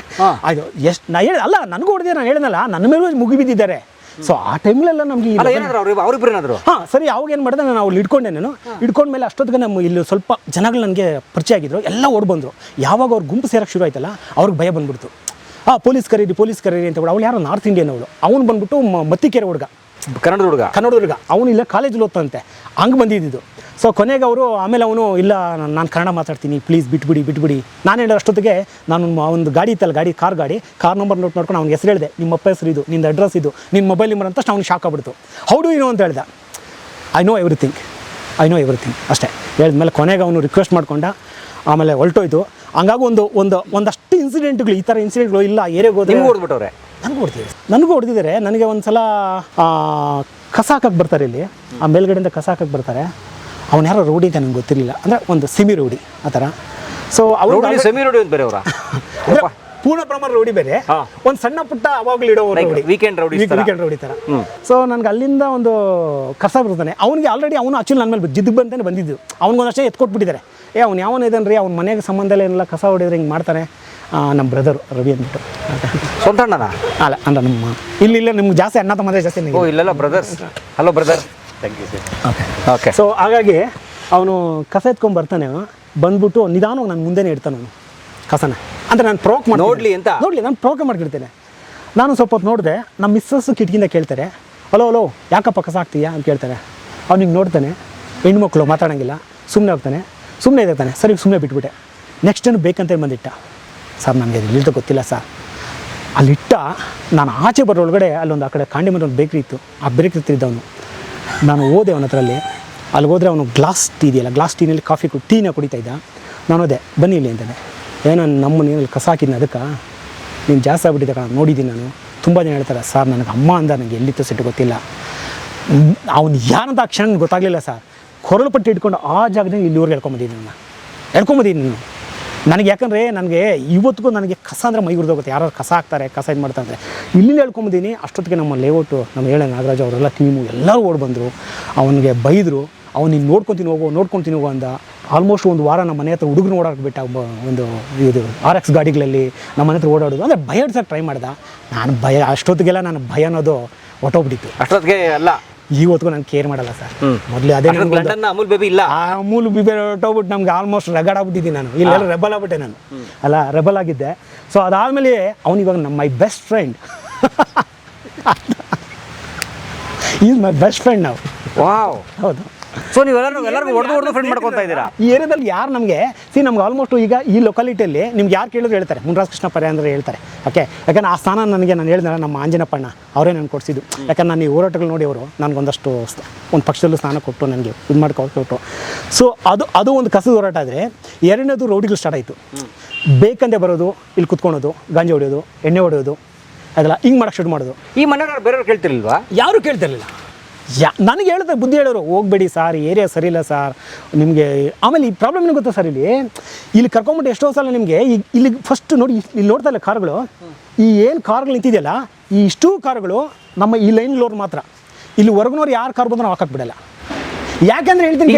ಆಯ್ತು. ಎಷ್ಟು ನಾ ಹೇಳಿ ಅಲ್ಲ, ನನಗೂ ಹೊಡೆದೇ, ನಾನು ಹೇಳಿದ್ನಲ್ಲ, ನನ್ನ ಮೇಲೂ ಮುಗಿಬಿದ್ದಿದ್ದಾರೆ. ಸೊ ಆ ಟೈಮ್ಲೆಲ್ಲ ನಮಗೆ ಅವ್ರಿಬ್ರೇನಾದ್ರು ಸರಿ, ಅವಾಗ ಏನು ಮಾಡಿದೆ, ನಾನು ಅವ್ಳು ಇಟ್ಕೊಂಡೆ. ನಾನು ಇಟ್ಕೊಂಡ್ಮೇಲೆ ಅಷ್ಟೊತ್ತಿಗೆ ನಮ್ಮ ಇಲ್ಲಿ ಸ್ವಲ್ಪ ಜನಗಳು ನನಗೆ ಪರಿಚಯ ಆಗಿದ್ರು, ಎಲ್ಲ ಓಡ್ ಬಂದರು. ಯಾವಾಗ ಅವ್ರು ಗುಂಪು ಸೇರಕ್ಕೆ ಶುರು ಆಯ್ತಲ್ಲ, ಅವ್ರಿಗೆ ಭಯ ಬಂದ್ಬಿಡ್ತು. ಪೊಲೀಸ್ ಕರೀರಿ ಅಂತ ಹೇಳಿ. ಅವಳು ಯಾರೋ ನಾರ್ತ್ ಇಂಡಿಯನ್ ಅವನು ಬಂದ್ಬಿಟ್ಟು ಮತ್ತಿಕೆರೆ ಹುಡುಗ, ಕನ್ನಡ ಹುಡುಗ, ಅವನು ಇಲ್ಲ ಕಾಲೇಜಲ್ಲಿ ಓದ್ತಂತೆ, ಹಂಗೆ ಬಂದಿದ್ದು. ಸೊ ಕೊನೆಗೆ ಆಮೇಲೆ ಅವನು ಇಲ್ಲ, ನಾನು ಕನ್ನಡ ಮಾತಾಡ್ತೀನಿ, ಪ್ಲೀಸ್ ಬಿಟ್ಬಿಡಿ. ನಾನು ಹೇಳೋ ಅಷ್ಟೊತ್ತಿಗೆ ನಾನು ಒಂದು ಗಾಡಿ ಇತ್ತಲ್ಲ, ಕಾರ್ ನಂಬರ್ ನೋಟ್ ಮಾಡ್ಕೊಂಡು ಅವ್ನಿಗೆ ಹೆಸರು ಹೇಳಿದೆ, ನಿಮ್ಮ ಅಪ್ಪ ಹೆಸರು ಇದು, ನಿನ್ನ ಅಡ್ರೆಸ್ ಇದು, ನಿನ್ನ ಮೊಬೈಲ್ ನಂಬರ್ ಅಂತ ಅವ್ನಿಗೆ ಶಾಕ್ ಆಗ್ಬಿಡ್ತು. ಹೌಡು ಏನೋ ಅಂತ ಹೇಳ್ದೆ. ಐ ನೋ ಎವ್ರಿಥಿಂಗ್ ಅಷ್ಟೇ ಹೇಳಿದ್ಮೇಲೆ ಕೊನೆಗೆ ಅವನು ರಿಕ್ವೆಸ್ಟ್ ಮಾಡ್ಕೊಂಡ. ಆಮೇಲೆ ಹೊಲ್ಟೋಯ್ತು. ಹಂಗಾಗಿ ಒಂದಷ್ಟು ಇನ್ಸಿಡೆಂಟ್ಗಳು, ಈ ಥರ ಇನ್ಸಿಡೆಂಟ್ಗಳು ಇಲ್ಲ ಏರಿಯಾಗೆ ಹೋದ್ರೆ ಓಡ್ಬಿಟ್ಟವ್ರೆ. ನನಗೂ ಹೊಡೆದಿದ್ದಾರೆ. ನನಗೆ ಒಂದು ಸಲ ಕಸ ಹಾಕಕ್ಕೆ ಬರ್ತಾರೆ, ಇಲ್ಲಿ ಆ ಮೇಲ್ಗಡೆಯಿಂದ ಕಸ ಹಾಕಕ್ಕೆ ಬರ್ತಾರೆ. ಅವ್ನು ಯಾರೋ ರೋಡಿ ಅಂತ ನನಗೆ ಗೊತ್ತಿರಲಿಲ್ಲ, ಅಂದರೆ ಒಂದು ಸೆಮಿ ರೋಡಿ ಆ ಥರ. ಸೊ ಅವರು ಸೆಮಿ ರೋಡಿ ಬೇರೆ ಅವರ ಪೂರ್ಣ ಪ್ರಮಾಣ ರೋಡಿ ಬೇರೆ, ಒಂದು ಸಣ್ಣ ಪುಟ್ಟ ಅವಾಗಲೂ ಇಡೋ ವೀಕೆಂಡ್ ರೋಡಿ ಥರ. ಸೊ ನನಗೆ ಅಲ್ಲಿಂದ ಒಂದು ಕಸ ಬರ್ತಾನೆ. ಅವನಿಗೆ ಆಲ್ರೆಡಿ ಅವನು ಆಕ್ಚುಲಿ ನನ್ನ ಮೇಲೆ ಜಿದ್ದು ಬಂತಾನೆ ಬಂದಿದ್ದು. ಅವ್ನಿಗೊಂದಷ್ಟೇ ಎತ್ಕೊಟ್ಬಿಟ್ಟಿದ್ದಾರೆ. ಅವ್ನು ಯಾವನ ಇದ್ದಾನೆ ರೀ, ಅವ್ನ ಮನೆಗೆ ಸಂಬಂಧ ಏನೆಲ್ಲ ಕಸ ಹೊಡಿದ್ರೆ ಹಿಂಗೆ ಮಾಡ್ತಾನೆ. ನಮ್ಮ ಬ್ರದರು ರವಿ ಅಂದ್ಬಿಟ್ಟು. ಸ್ವಂತ ಅಣ್ಣನ ಅಲ್ಲ ಅಂದ್ರೆ ನಮ್ಮ ಇಲ್ಲ ನಿಮ್ಗೆ ಜಾಸ್ತಿ ಅಣ್ಣ ತಮ್ಮದೇ ಜಾಸ್ತಿ. ಇಲ್ಲೆಲ್ಲ brothers. Hello brother, thank you sir. Okay. So ಹಾಗಾಗಿ ಅವನು ಕಸ ಎತ್ಕೊಂಡು ಬರ್ತಾನೆ. ಬಂದ್ಬಿಟ್ಟು ನಿಧಾನವಾಗಿ ನಾನು ಮುಂದೆನೇ ಇಡ್ತಾನೆ ಅವನು ಕಸನ. ಅಂದರೆ ನಾನು ಪ್ರೋಕ್ ಮಾಡಿ ನೋಡಲಿ, ನಾನು ಪ್ರೋಕೆ ಮಾಡ್ಕಿಡ್ತೇನೆ. ನಾನು ಸ್ವಲ್ಪ ಹೊತ್ತು ನೋಡಿದೆ, ನಮ್ಮ ಮಿಸ್ಸಸ್ ಕಿಟಕಿಯಿಂದ ಕೇಳ್ತಾರೆ, ಹಲೋ ಯಾಕಪ್ಪ ಕಸ ಹಾಕ್ತೀಯಾ ಅಂತ ಕೇಳ್ತಾರೆ. ಅವ್ನಿಗೆ ನೋಡ್ತಾನೆ, ಹೆಣ್ಮಕ್ಳು ಮಾತಾಡೋಂಗಿಲ್ಲ, ಸುಮ್ಮನೆ ಹೋಗ್ತಾನೆ, ಸುಮ್ಮನೆ ಇರ್ತಾನೆ. ಸರಿ ಸುಮ್ಮನೆ ಬಿಟ್ಬಿಟ್ಟೆ. ನೆಕ್ಸ್ಟ್ ಏನು ಬೇಕಂತೇಳಿ ಬಂದಿಟ್ಟ. ಸರ್ ನನಗೆ ಇಲ್ಲಿಂದ ಗೊತ್ತಿಲ್ಲ ಸರ್. ಅಲ್ಲಿಟ್ಟ ನಾನು ಆಚೆ ಬರೋಳಗಡೆ ಅಲ್ಲೊಂದು ಆ ಕಡೆ ಕಾಂಡಿಮರ ಒಂದು ಬೇಕ್ರಿ ಇತ್ತು. ಆ ಬೇಕ್ರಿ ಇದ್ದವನು ನಾನು ಹೋದೆ ಅವನ ಹತ್ರಲ್ಲಿ. ಅಲ್ಲಿ ಹೋದರೆ ಅವನು ಗ್ಲಾಸ್ ಟೀ ಇದೆಯಲ್ಲ, ಗ್ಲಾಸ್ ಟೀನಲ್ಲಿ ಟೀನ ಕುಡಿತಾ ಇದ್ದ. ನಾನು ಹೋದೆ, ಬನ್ನಿ ಇಲ್ಲಿ ಅಂತಾನೆ. ಏನೋ ನಮ್ಮ ನೀನಲ್ಲಿ ಕಸ ಹಾಕಿದ್ನ, ಅದಕ್ಕೆ ನೀನು ಜಾಸ್ತಿ ಆಗ್ಬಿಟ್ಟಿದ್ದೆ ಕಣ, ನೋಡಿದ್ದೀನಿ ನಾನು. ತುಂಬ ಜನ ಹೇಳ್ತಾರೆ ಸರ್, ನನಗೆ ಅಮ್ಮ ಅಂದ, ನನಗೆ ಎಲ್ಲಿತ್ತು ಸಿಟ್ಟು ಗೊತ್ತಿಲ್ಲ. ಅವ್ನು ಯಾರಂತ ಆ ಕ್ಷಣ ಗೊತ್ತಾಗಲಿಲ್ಲ ಸರ್. ಕೊರಳು ಪಟ್ಟಿ ಇಟ್ಕೊಂಡು ಆ ಜಾಗದಲ್ಲಿ ಇಲ್ಲಿವರೆಗೆ ಹೇಳ್ಕೊಂಬಂದಿದ್ದೀನಿ ನಾನು. ನನಗೆ ಯಾಕಂದರೆ ನನಗೆ ಇವತ್ತಿಗೂ ನನಗೆ ಕಸ ಅಂದರೆ ಮೈ ಹುರಿದೋಗುತ್ತೆ. ಯಾರು ಕಸ ಹಾಕ್ತಾರೆ, ಕಸ ಇದು ಮಾಡ್ತಾರೆ ಅಂದರೆ ಇಲ್ಲಿಂದ ಹೇಳ್ಕೊಂಬಂದಿನಿ. ಅಷ್ಟೊತ್ತಿಗೆ ನಮ್ಮ ಲೇಔಟು, ನಮ್ಮ ಹೇಳ ನಾಗರಾಜ್ ಅವರೆಲ್ಲ ಟೀಮು ಎಲ್ಲರೂ ಓಡಿ ಬಂದರು. ಅವನಿಗೆ ಬೈದರು. ಅವ್ನು ನೀನು ನೋಡ್ಕೊತೀನಿ ಹೋಗೋ ಅಂದ. ಆಲ್ಮೋಸ್ಟ್ ಒಂದು ವಾರ ನಮ್ಮ ಮನೆ ಹತ್ರ ಹುಡುಗರು ಓಡಾಡ್ಬಿಟ್ಟು ಒಂದು ಇದು RX ಗಾಡಿಗಳಲ್ಲಿ ನಮ್ಮ ಮನೆ ಹತ್ರ ಓಡಾಡೋದು. ಅಂದರೆ ಭಯ ಹಿಡ್ಸೋಕೆ ಟ್ರೈ ಮಾಡ್ದೆ. ನಾನು ಅಷ್ಟೊತ್ತಿಗೆಲ್ಲ ನಾನು ಭಯ ಅನ್ನೋದು ಹೊಟ್ಟೋಗ್ಬಿಟ್ಟಿತ್ತು. ಅಷ್ಟೊತ್ತಿಗೆ ಅಲ್ಲ, ಇವತ್ತಿಗೂ ನಾನು ಕೇರ್ ಮಾಡಲ್ಲ ಸರ್. ಮೊದಲೇ ಅದೇ ಅಮೂಲ್ ಬೇಬಿ ಇಲ್ಲ, ಆ ಅಮೂಲ್ ಬೇಬಿ ಹೊಟ್ಟೋಗ್ಬಿಟ್ಟು ನಮ್ಗೆ ಆಲ್ಮೋಸ್ಟ್ ರಗಡ್ ಆಗ್ಬಿಟ್ಟಿದ್ದೀನಿ ನಾನು. ಇಲ್ಲೆಲ್ಲ ರೆಬಲ್ ಆಗ್ಬಿಟ್ಟೆ ನಾನು, ಅಲ್ಲ ರೆಬಲ್ ಆಗಿದ್ದೆ. ಸೊ ಅದಾದಮೇಲೆ ಅವನಿವಾಗ my best friend, is my best friend ನಾವು. ವಾವ್, ಹೌದು. ಸೊ ನೀವೆಲ್ಲರೂ ಹೊಡೆದು ಫ್ರೆಂಡ್ ಮಾಡ್ಕೊತಾ ಇದ್ದೀರಾ. ಈ ಏರಿಯಾದಲ್ಲಿ ಯಾರು ನಮಗೆ ನಮ್ಗೆ ಆಲ್ಮೋಸ್ಟ್ ಈಗ ಈ ಲೊಕಾಲಿಟಿಯಲ್ಲಿ ನಿಮ್ಗೆ ಯಾರು ಕೇಳಿದ್ರು ಹೇಳ್ತಾರೆ ಮುನ್ರಾಜ್ ಕೃಷ್ಣ ಪರ್ಯ ಅಂದರೆ ಹೇಳ್ತಾರೆ. ಓಕೆ, ಯಾಕಂದ್ರೆ ಆ ಸ್ಥಾನ ನನಗೆ ನಾನು ಹೇಳಿದ್ರೆ ನಮ್ಮ ಆಂಜನಪ್ಪಣ್ಣ ಅವರೇ ನನಗೆ ಕೊಡಿಸಿದ್ದು. ಯಾಕಂದ್ರೆ ನಾನು ಈ ಹೋರಾಟಗಳು ನೋಡಿ ಅವರು ನನಗೊಂದಷ್ಟು ಒಂದು ಪಕ್ಷದಲ್ಲೂ ಸ್ಥಾನ ಕೊಟ್ಟು ನನಗೆ ಇದು ಮಾಡ್ಕೊಟ್ಟು. ಸೊ ಅದು ಒಂದು ಕಸದ ಹೋರಾಟ ಆದರೆ, ಎರಡನೇದು ರೌಡಿಗಳು ಸ್ಟಾರ್ಟ್ ಆಯಿತು. ಬೇಕಂದೇ ಬರೋದು, ಇಲ್ಲಿ ಕುತ್ಕೊಳೋದು, ಗಾಂಜಾ ಹೊಡೆಯೋದು, ಎಣ್ಣೆ ಹೊಡೆಯೋದು, ಅದಲ್ಲ ಹಿಂಗೆ ಮಾಡೋಕ್ಕೆ ಶುರು ಮಾಡೋದು. ಈ ಮನೆಯವ್ರು ಬೇರೆಯವ್ರು ಕೇಳ್ತಿರ್ಲಿಲ್ವಾ? ಯಾರೂ ಕೇಳ್ತಿರ್ಲಿಲ್ಲ. ನನಗೆ ಹೇಳಿದ್ರೆ ಬುದ್ಧಿ ಹೇಳೋರು, ಹೋಗಬೇಡಿ ಸಾರ್, ಏರಿಯಾ ಸರಿ ಇಲ್ಲ ಸಾರ್ ನಿಮಗೆ. ಆಮೇಲೆ ಈ ಪ್ರಾಬ್ಲಮ್ ಏನು ಗೊತ್ತಾ ಸರ್, ಇಲ್ಲಿ ಕರ್ಕೊಂಬಿಟ್ಟು ಎಷ್ಟೋ ಸಲ ನಿಮಗೆ ಇಲ್ಲಿ ಫಸ್ಟ್ ನೋಡಿ, ಇಲ್ಲಿ ನೋಡ್ತಾ ಇಲ್ಲ ಕಾರ್ಗಳು, ಈ ಏನು ಕಾರ್ಗಳು ನಿಂತಿದೆಯಲ್ಲ, ಈ ಇಷ್ಟೂ ಕಾರ್ಗಳು ನಮ್ಮ ಈ ಲೈನ್ಲೋರು ಮಾತ್ರ. ಇಲ್ಲಿ ಹೊರಗಿನವ್ರು ಯಾರು ಕಾರ್ ಬಂದ್ರೆ ನಾವು ಹಾಕಕ್ಕೆ ಬಿಡಲ್ಲ. ಯಾಕೆಂದ್ರೆ ಹೇಳ್ತೀನಿ,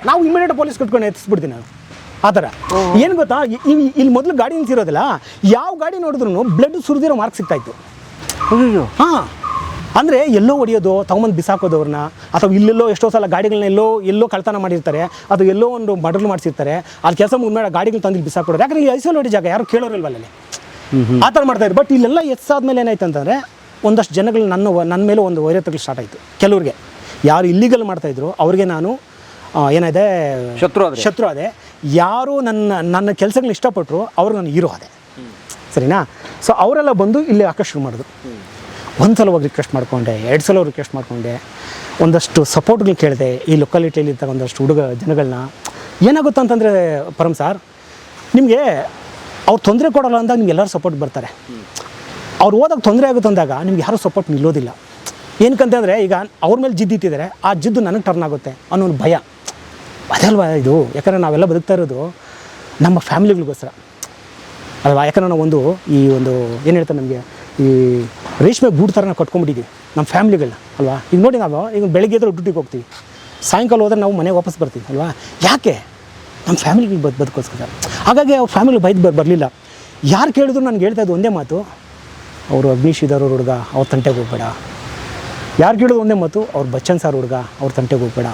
ನಾವು ಇಮಿಡಿಯೇಟ್ ಪೊಲೀಸ್ ಕಟ್ಕೊಂಡು ಎತ್ತಿಸ್ಬಿಡ್ತೀನಿ ನಾನು ಆ ಥರ. ಏನು ಗೊತ್ತಾ, ಇಲ್ಲಿ ಮೊದಲು ಗಾಡಿ ನಿಂತಿರೋದಿಲ್ಲ, ಯಾವ ಗಾಡಿ ನೋಡಿದ್ರು ಬ್ಲಡ್ ಸುರಿದಿರೋ ಮಾರ್ಕ್ ಸಿಗ್ತಾಯಿತ್ತು. ಹಾಂ, ಅಂದರೆ ಎಲ್ಲೋ ಹೊಡಿಯೋದು, ತಗೊಂಬಂದು ಬಿಸಾಕೋದು ಅವ್ರನ್ನ, ಅಥವಾ ಇಲ್ಲೆಲ್ಲೋ ಎಷ್ಟೋ ಸಲ ಗಾಡಿಗಳನ್ನ ಎಲ್ಲೋ ಕಳ್ತನ ಮಾಡಿರ್ತಾರೆ, ಅದು ಎಲ್ಲೋ ಒಂದು ಮರ್ಡರ್ ಮಾಡಿಸಿರ್ತಾರೆ, ಅಲ್ಲಿ ಕೆಲಸ ಮುಗಿದ ಗಾಡಿಗಳು ತಂದು ಬಿಸಾಕೋದು. ಯಾಕಂದರೆ ಈ ಐಸೋಲೇಟ್ ಜಾಗ ಯಾರು ಕೇಳೋರಿಲ್ವ ಅಲ್ಲಿ, ಆ ಥರ ಮಾಡ್ತಾಯಿದ್ರು. ಬಟ್ ಇಲ್ಲೆಲ್ಲ ಎತ್ತಾದ್ಮೇಲೆ ಏನಾಯ್ತು ಅಂತಂದರೆ, ಒಂದಷ್ಟು ಜನಗಳು ನನ್ನ ಮೇಲೆ ಒಂದು ವೈರತ್ವಗಳು ಸ್ಟಾರ್ಟ್ ಆಯಿತು. ಕೆಲವ್ರಿಗೆ ಯಾರು ಇಲ್ಲಿಗಲ್ ಮಾಡ್ತಾಯಿದ್ರು ಅವ್ರಿಗೆ ನಾನು ಏನಾದೆ ಶತ್ರು ಆದೆ. ಯಾರು ನನ್ನ ಕೆಲಸಗಳನ್ನ ಇಷ್ಟಪಟ್ಟರು ಅವ್ರು ನನ್ನ ಹೀರೋ ಆದೆ, ಸರಿನಾ? ಸೊ ಅವರೆಲ್ಲ ಬಂದು ಇಲ್ಲಿ ಹಾಕೋ ಶುರು ಮಾಡಿದ್ರು. ಒಂದು ಸಲ ಹೋಗಿ ರಿಕ್ವೆಸ್ಟ್ ಮಾಡಿಕೊಂಡೆ, 2 ಸಲ ರಿಕ್ವೆಸ್ಟ್ ಮಾಡಿಕೊಂಡೆ, ಒಂದಷ್ಟು ಸಪೋರ್ಟ್ಗಳು ಕೇಳಿದೆ ಈ ಲೊಕಾಲಿಟಿಯಲ್ಲಿ ಇದ್ದಾಗ ಒಂದಷ್ಟು ಜನಗಳನ್ನ. ಏನಾಗುತ್ತೆ ಅಂತಂದರೆ ಪರಮ್ ಸಾರ್, ನಿಮಗೆ ಅವ್ರು ತೊಂದರೆ ಕೊಡೋಲ್ಲ ಅಂದಾಗ ನಿಮ್ಗೆ ಎಲ್ಲರೂ ಸಪೋರ್ಟ್ ಬರ್ತಾರೆ. ಅವ್ರು ಹೋದಾಗ ತೊಂದರೆ ಆಗುತ್ತೆ ಅಂದಾಗ ನಿಮ್ಗೆ ಯಾರೂ ಸಪೋರ್ಟ್ ನಿಲ್ಲೋದಿಲ್ಲ. ಏನಕ್ಕಂತಂದರೆ, ಈಗ ಅವ್ರ ಮೇಲೆ ಜಿದ್ದಿಟ್ಟಿದ್ದಾರೆ, ಆ ಜಿದ್ದು ನನಗೆ ಟರ್ನ್ ಆಗುತ್ತೆ ಅನ್ನೋ ಒಂದು ಭಯ ಅದಲ್ವಾ ಇದು. ಯಾಕಂದರೆ ನಾವೆಲ್ಲ ಬದುಕ್ತಾ ಇರೋದು ನಮ್ಮ ಫ್ಯಾಮಿಲಿಗಳಿಗೋಸ್ಕರ ಅಲ್ವಾ. ಯಾಕಂದರೆ ನಾವು ಒಂದು ಏನು ಹೇಳ್ತಾರೆ, ನಮಗೆ ಈ ರೇಷ್ಮೆ ಗೂಡು ಥರ ನಾವು ಕಟ್ಕೊಂಡ್ಬಿಟ್ಟಿದ್ದೀವಿ ನಮ್ಮ ಫ್ಯಾಮಿಲಿಗಳನ್ನ ಅಲ್ವಾ. ಈಗ ನೋಡಿ, ನಾವು ಈಗ ಬೆಳಗ್ಗೆ ಎದ್ರೆ ಡ್ಯೂಟಿಗೆ ಹೋಗ್ತೀವಿ, ಸಾಯಂಕಾಲ ಹೋದ್ರೆ ನಾವು ಮನೆಗೆ ವಾಪಸ್ ಬರ್ತೀವಿ ಅಲ್ವಾ. ಯಾಕೆ? ನಮ್ಮ ಫ್ಯಾಮಿಲಿಗೆ ಬದುಕೋಸ್ಕರ. ಹಾಗಾಗಿ ಅವ್ರ ಫ್ಯಾಮಿಲಿ ಬರಲಿಲ್ಲ. ಯಾರು ಕೇಳಿದ್ರು ನನಗೆ ಹೇಳ್ತಾ ಇದ್ದು ಒಂದೇ ಮಾತು, ಅವರು ಅಗ್ನೀಶ್ ಇದ್ದಾರೋ ಹುಡುಗ, ಅವ್ರ ತಂಟೆಗೆ ಹೋಗ್ಬೇಡ. ಯಾರು ಕೇಳೋದು ಒಂದೇ ಮಾತು, ಅವ್ರು ಬಚ್ಚನ್ ಸಾರ್ ಹುಡುಗ, ಅವ್ರ ತಂಟೆಗೆ ಹೋಗ್ಬೇಡ.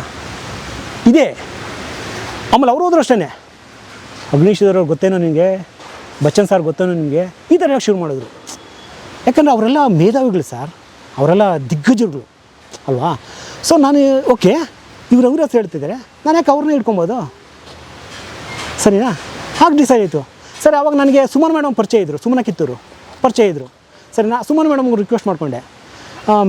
ಇದೇ. ಆಮೇಲೆ ಅವ್ರು ಹೋದ್ರು ಅಷ್ಟೇ, ಅಗ್ನೀಶ್ ಇದ್ದಾರೋ ಗೊತ್ತೇನೋ ನಿನಗೆ, ಬಚ್ಚನ್ ಸಾರ್ ಗೊತ್ತೇನೋ ನಿನಗೆ, ಈ ಥರ ಶುರು ಮಾಡಿದ್ರು. ಯಾಕಂದರೆ ಅವರೆಲ್ಲ ಮೇಧಾವಿಗಳು ಸರ್, ಅವರೆಲ್ಲ ದಿಗ್ಗಜರುಗಳು ಅಲ್ವಾ. ಸೊ ನಾನು ಓಕೆ, ಅವ್ರ ಹೆಸರು ಹೇಳ್ತಿದ್ದಾರೆ, ನಾನು ಯಾಕೆ ಅವ್ರನ್ನ ಇಟ್ಕೊಬೋದು, ಸರಿನಾ? ಹಾಗೆ ಡಿಸೈಡ್ ಆಯಿತು. ಸರಿ, ಆವಾಗ ನನಗೆ ಸುಮನ್ ಮೇಡಮ್ ಪರಿಚಯ ಇದ್ದರು, ಸುಮನ ಕಿತ್ತೂರು ಪರಿಚಯ ಇದ್ದರು. ಸರಿ, ಸುಮನ್ ಮೇಡಮ್ಗೆ ರಿಕ್ವೆಸ್ಟ್ ಮಾಡಿಕೊಂಡೆ,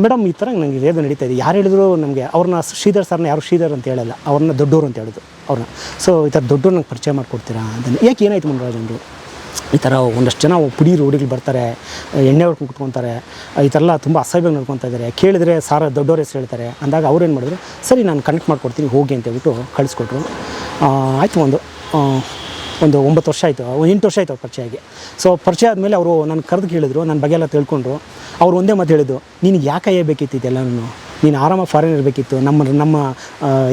ಮೇಡಮ್ ಈ ಥರ ನನಗೆ ಏನು ನಡೀತಾ ಇದೆ. ಯಾರು ಹೇಳಿದ್ರು ನಮಗೆ ಅವ್ರನ್ನ ಶ್ರೀಧರ್ ಸರ್ನ ಯಾರು ಶ್ರೀಧರ್ ಅಂತ ಹೇಳಲ್ಲ, ಅವ್ರನ್ನ ದೊಡ್ಡವರು ಅಂತ ಹೇಳಿದ್ರು ಅವ್ರನ್ನ. ಸೊ ಈ ಥರ ದೊಡ್ಡವ್ರು ನಂಗೆ ಪರಿಚಯ ಮಾಡಿಕೊಡ್ತೀರಾ ಅದನ್ನು. ಯಾಕೆ ಏನಾಯ್ತು ಮುನ್ರಾಜ್ ಅಂದರು, ಈ ಥರ ಒಂದಷ್ಟು ಜನ ಪುಡಿ ರೋಡಿಗೆ ಬರ್ತಾರೆ, ಎಣ್ಣೆ ಹೊಡ್ಕೊಂಡು ಕುತ್ಕೊತಾರೆ, ಈ ಥರ ಎಲ್ಲ ತುಂಬ ಅಸಹ್ಯವಾಗಿ ನೋಡ್ಕೊತಾ ಇದ್ದಾರೆ. ಕೇಳಿದರೆ ಸಾರ ದೊಡ್ಡವ್ರ ಹೆಸರು ಹೇಳ್ತಾರೆ ಅಂದಾಗ ಅವ್ರು ಏನು ಮಾಡಿದ್ರು, ಸರಿ ನಾನು ಕನೆಕ್ಟ್ ಮಾಡಿಕೊಡ್ತೀನಿ ಹೋಗಿ ಅಂತ ಹೇಳ್ಬಿಟ್ಟು ಕಳಿಸ್ಕೊಟ್ರು. ಆಯಿತು, ಒಂದು 9 ವರ್ಷ ಆಯಿತು, 8 ವರ್ಷ ಆಯಿತು ಅವ್ರು ಪರಿಚಯ ಆಗಿ. ಸೊ ಪರಿಚಯ ಆದಮೇಲೆ ಅವರು ನನ್ನ ಕರೆದು ಕೇಳಿದ್ರು, ನನ್ನ ಬಗ್ಗೆ ಎಲ್ಲ ತಿಳ್ಕೊಂಡ್ರು. ಅವ್ರು ಒಂದೇ ಮಾತು ಹೇಳಿದ್ದು, ನೀನು ಯಾಕೆ ಬೇಕಿತ್ತು ಇದೆಲ್ಲನೂ, ನೀನು ಆರಾಮಾಗಿ ಫಾರಿನ್ ಇರಬೇಕಿತ್ತು. ನಮ್ಮ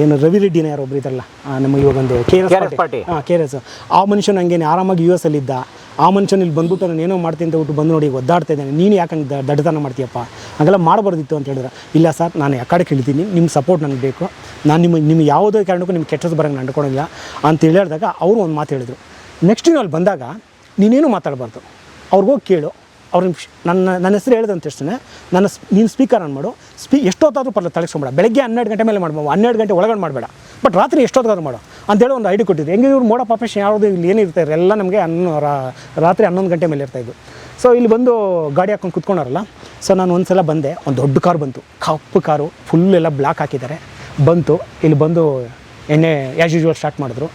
ಏನು ರವಿ ರೆಡ್ಡಿನ ಯಾರು ಒಬ್ರು ಇದ್ದಾರಲ್ಲ, ನಮ್ಮ ಇವಾಗ ಒಂದು KRS ಪಾರ್ಟಿ, KRS, ಆ ಮನುಷ್ಯನ ಹಂಗೇನೆ ಆರಾಮಾಗಿ US ಅಲ್ಲಿದ್ದ. ಆ ಮನುಷ್ಯನ ಇಲ್ಲಿ ಬಂದ್ಬಿಟ್ಟು ನಾನು ಏನೋ ಮಾಡ್ತೀನಿ ಅಂತ ಬಿಟ್ಟು ಬಂದು ನೋಡಿ ಒದ್ದಾಡ್ತಾ ಇದ್ದಾನೆ, ನೀನು ಯಾಕೆ ಹಂಗೆ ದಡ್ಡತನ ಮಾಡ್ತೀಯಪ್ಪ, ಹಾಗೆಲ್ಲ ಮಾಡಬಾರ್ದಿತ್ತು ಅಂತ ಹೇಳಿದ್ರು. ಇಲ್ಲ ಸರ್, ನಾನು ಯಾಕಡೆ ಕೇಳ್ತೀನಿ, ನಿಮ್ಮ ಸಪೋರ್ಟ್ ನನಗೆ ಬೇಕು, ನಾನು ನಿಮಗೆ ಯಾವುದೇ ಕಾರಣಕ್ಕೂ ನಿಮ್ಗೆ ಕೆಟ್ಟದ್ದು ಬರೋಂಗೆ ನಡ್ಕೊಳೋಲ್ಲ ಅಂತ ಹೇಳಿದಾಗ ಅವರು ಒಂದು ಮಾತು ಹೇಳಿದರು, ನೆಕ್ಸ್ಟ್ ನೀವು ಅಲ್ಲಿ ಬಂದಾಗ ನೀನೇನು ಮಾತಾಡಬಾರ್ದು, ಅವ್ರಿಗೋಗಿ ಕೇಳು, ಅವ್ರನ್ನ ನನ್ನ ಹೆಸರು ಹೇಳಿದಂತ ತಕ್ಷಣ ನೀನು ಸ್ಪೀಕರ್ ಆನ್ ಮಾಡು, ಎಷ್ಟೊತ್ತಾದರೂ ಪರ್ಲ ತಲೆಸ್ಕೊಂಬೇಡ, ಬೆಳಗ್ಗೆ 12 ಗಂಟೆ ಮೇಲೆ ಮಾಡ್ಬೋದು, 12 ಗಂಟೆ ಒಳಗಡೆ ಮಾಡಬೇಡ, ಬಟ್ ರಾತ್ರಿ ಎಷ್ಟೊತ್ತಾದ್ರೂ ಮಾಡು ಅಂತೇಳಿ ಒಂದು ಐಡಿ ಕೊಟ್ಟಿದ್ದು. ಹೆಂಗೆ ಇವ್ರು ಮೋಡ ಪಾಪೇಶನ್ ಯಾವುದು ಇಲ್ಲಿ ಏನಿರ್ತಾರೆ ಎಲ್ಲ ನಮಗೆ ರಾತ್ರಿ 11 ಗಂಟೆ ಮೇಲೆ ಇರ್ತಾಯಿದ್ದು. ಸೊ ಇಲ್ಲಿ ಬಂದು ಗಾಡಿ ಹಾಕ್ಕೊಂಡು ಕುತ್ಕೊಂಡಾರಲ್ಲ. ಸೊ ನಾನು ಒಂದು ಸಲ ಬಂದೆ, ಒಂದು ದೊಡ್ಡ ಕಾರು ಬಂತು, ಕಪ್ಪು ಕಾರು, ಫುಲ್ ಎಲ್ಲ ಬ್ಲಾಕ್ ಹಾಕಿದ್ದಾರೆ, ಬಂತು. ಇಲ್ಲಿ ಬಂದು ಎಣ್ಣೆ ಆ್ಯಸ್ ಯೂಶ್ವಲ್ ಸ್ಟಾರ್ಟ್ ಮಾಡಿದ್ರು.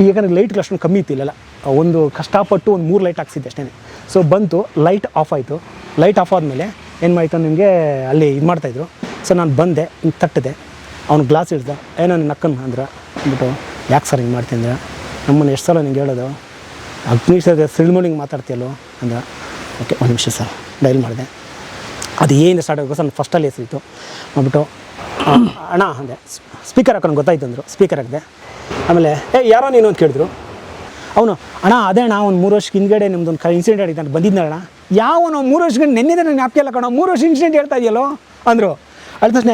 ಯಾಕಂದರೆ ಲೈಟ್ಗಳು ಅಷ್ಟೊಂದು ಕಮ್ಮಿ ಇತ್ತು ಇಲ್ಲೆಲ್ಲ, ಒಂದು ಕಷ್ಟಪಟ್ಟು ಒಂದು 3 ಲೈಟ್ ಹಾಕ್ಸಿದ್ದೆ ಅಷ್ಟೇ. ಸೊ ಬಂತು, ಲೈಟ್ ಆಫ್ ಆಯಿತು. ಲೈಟ್ ಆಫ್ ಆದಮೇಲೆ ಏನು ಮಾಡ್ತು ನಿಮಗೆ ಅಲ್ಲಿ ಇದು ಮಾಡ್ತಾಯಿದ್ರು. ಸೊ ನಾನು ಬಂದೆ, ಹಿಂಗೆ ತಟ್ಟಿದೆ, ಅವ್ನು ಗ್ಲಾಸ್ ಹಿಡ್ದ, ಏನೋ ನನ್ನ ಅಕ್ಕನ ಅಂದ್ರೆ ಅಂದ್ಬಿಟ್ಟು, ಯಾಕೆ ಸರ್ ಹಿಂಗೆ ಮಾಡ್ತಿದ್ರೆ, ನಮ್ಮನ್ನು ಎಷ್ಟು ಸಲ ನಿಂಗೆ ಹೇಳೋದು, ಅಗ್ನೀಶ್ ಸಿಳ್ಮೋಳಿಂಗೆ ಮಾತಾಡ್ತೀಯಲ್ಲೋ ಅಂದ್ರೆ, ಓಕೆ ಒಂದು ನಿಮಿಷ ಸರ್ ಡೈಲ್ ಮಾಡಿದೆ. ಅದು ಏನು ಸ್ಟಾರ್ಟ್ ಆಗೋ ಸರ್ ಫಸ್ಟಲ್ಲಿ ಹೆಸರಿತ್ತು ಅಂದ್ಬಿಟ್ಟು, ಅಣ್ಣ ಅಂದೆ, ಸ್ಪೀಕರ್ ಹಾಕೊಂಡು ಗೊತ್ತಾಯ್ತು ಅಂದರು, ಸ್ಪೀಕರ್ ಹಾಕಿದೆ. ಆಮೇಲೆ ಯಾರೋ ನೀನು ಅಂತ ಕೇಳಿದ್ರು. ಅವನು, ಅಣ್ಣ ಅದೇ ಅಣ್ಣ ಒಂದು 3 ವರ್ಷಕ್ಕೆ ಹಿಂದ್ಗಡೆ ನಿಮ್ದೊಂದು ಇನ್ಸಿಡೆಂಟ್ ಆಗಿದೆ ಅಂತ ಬಂದಿದ್ದಣ್ಣ. ಯಾವನು 3 ವರ್ಷಕ್ಕೆ ನೆನ್ನೆದೇ ನಾನು ಜ್ಞಾಪಕ ಇಲ್ಲ ಕಣ, 3 ವರ್ಷ ಇನ್ಸಿಡೆಂಟ್ ಹೇಳ್ತಾ ಇದೆಯಲ್ಲೋ ಅಂದರು. ಅದ ತಕ್ಷಣ,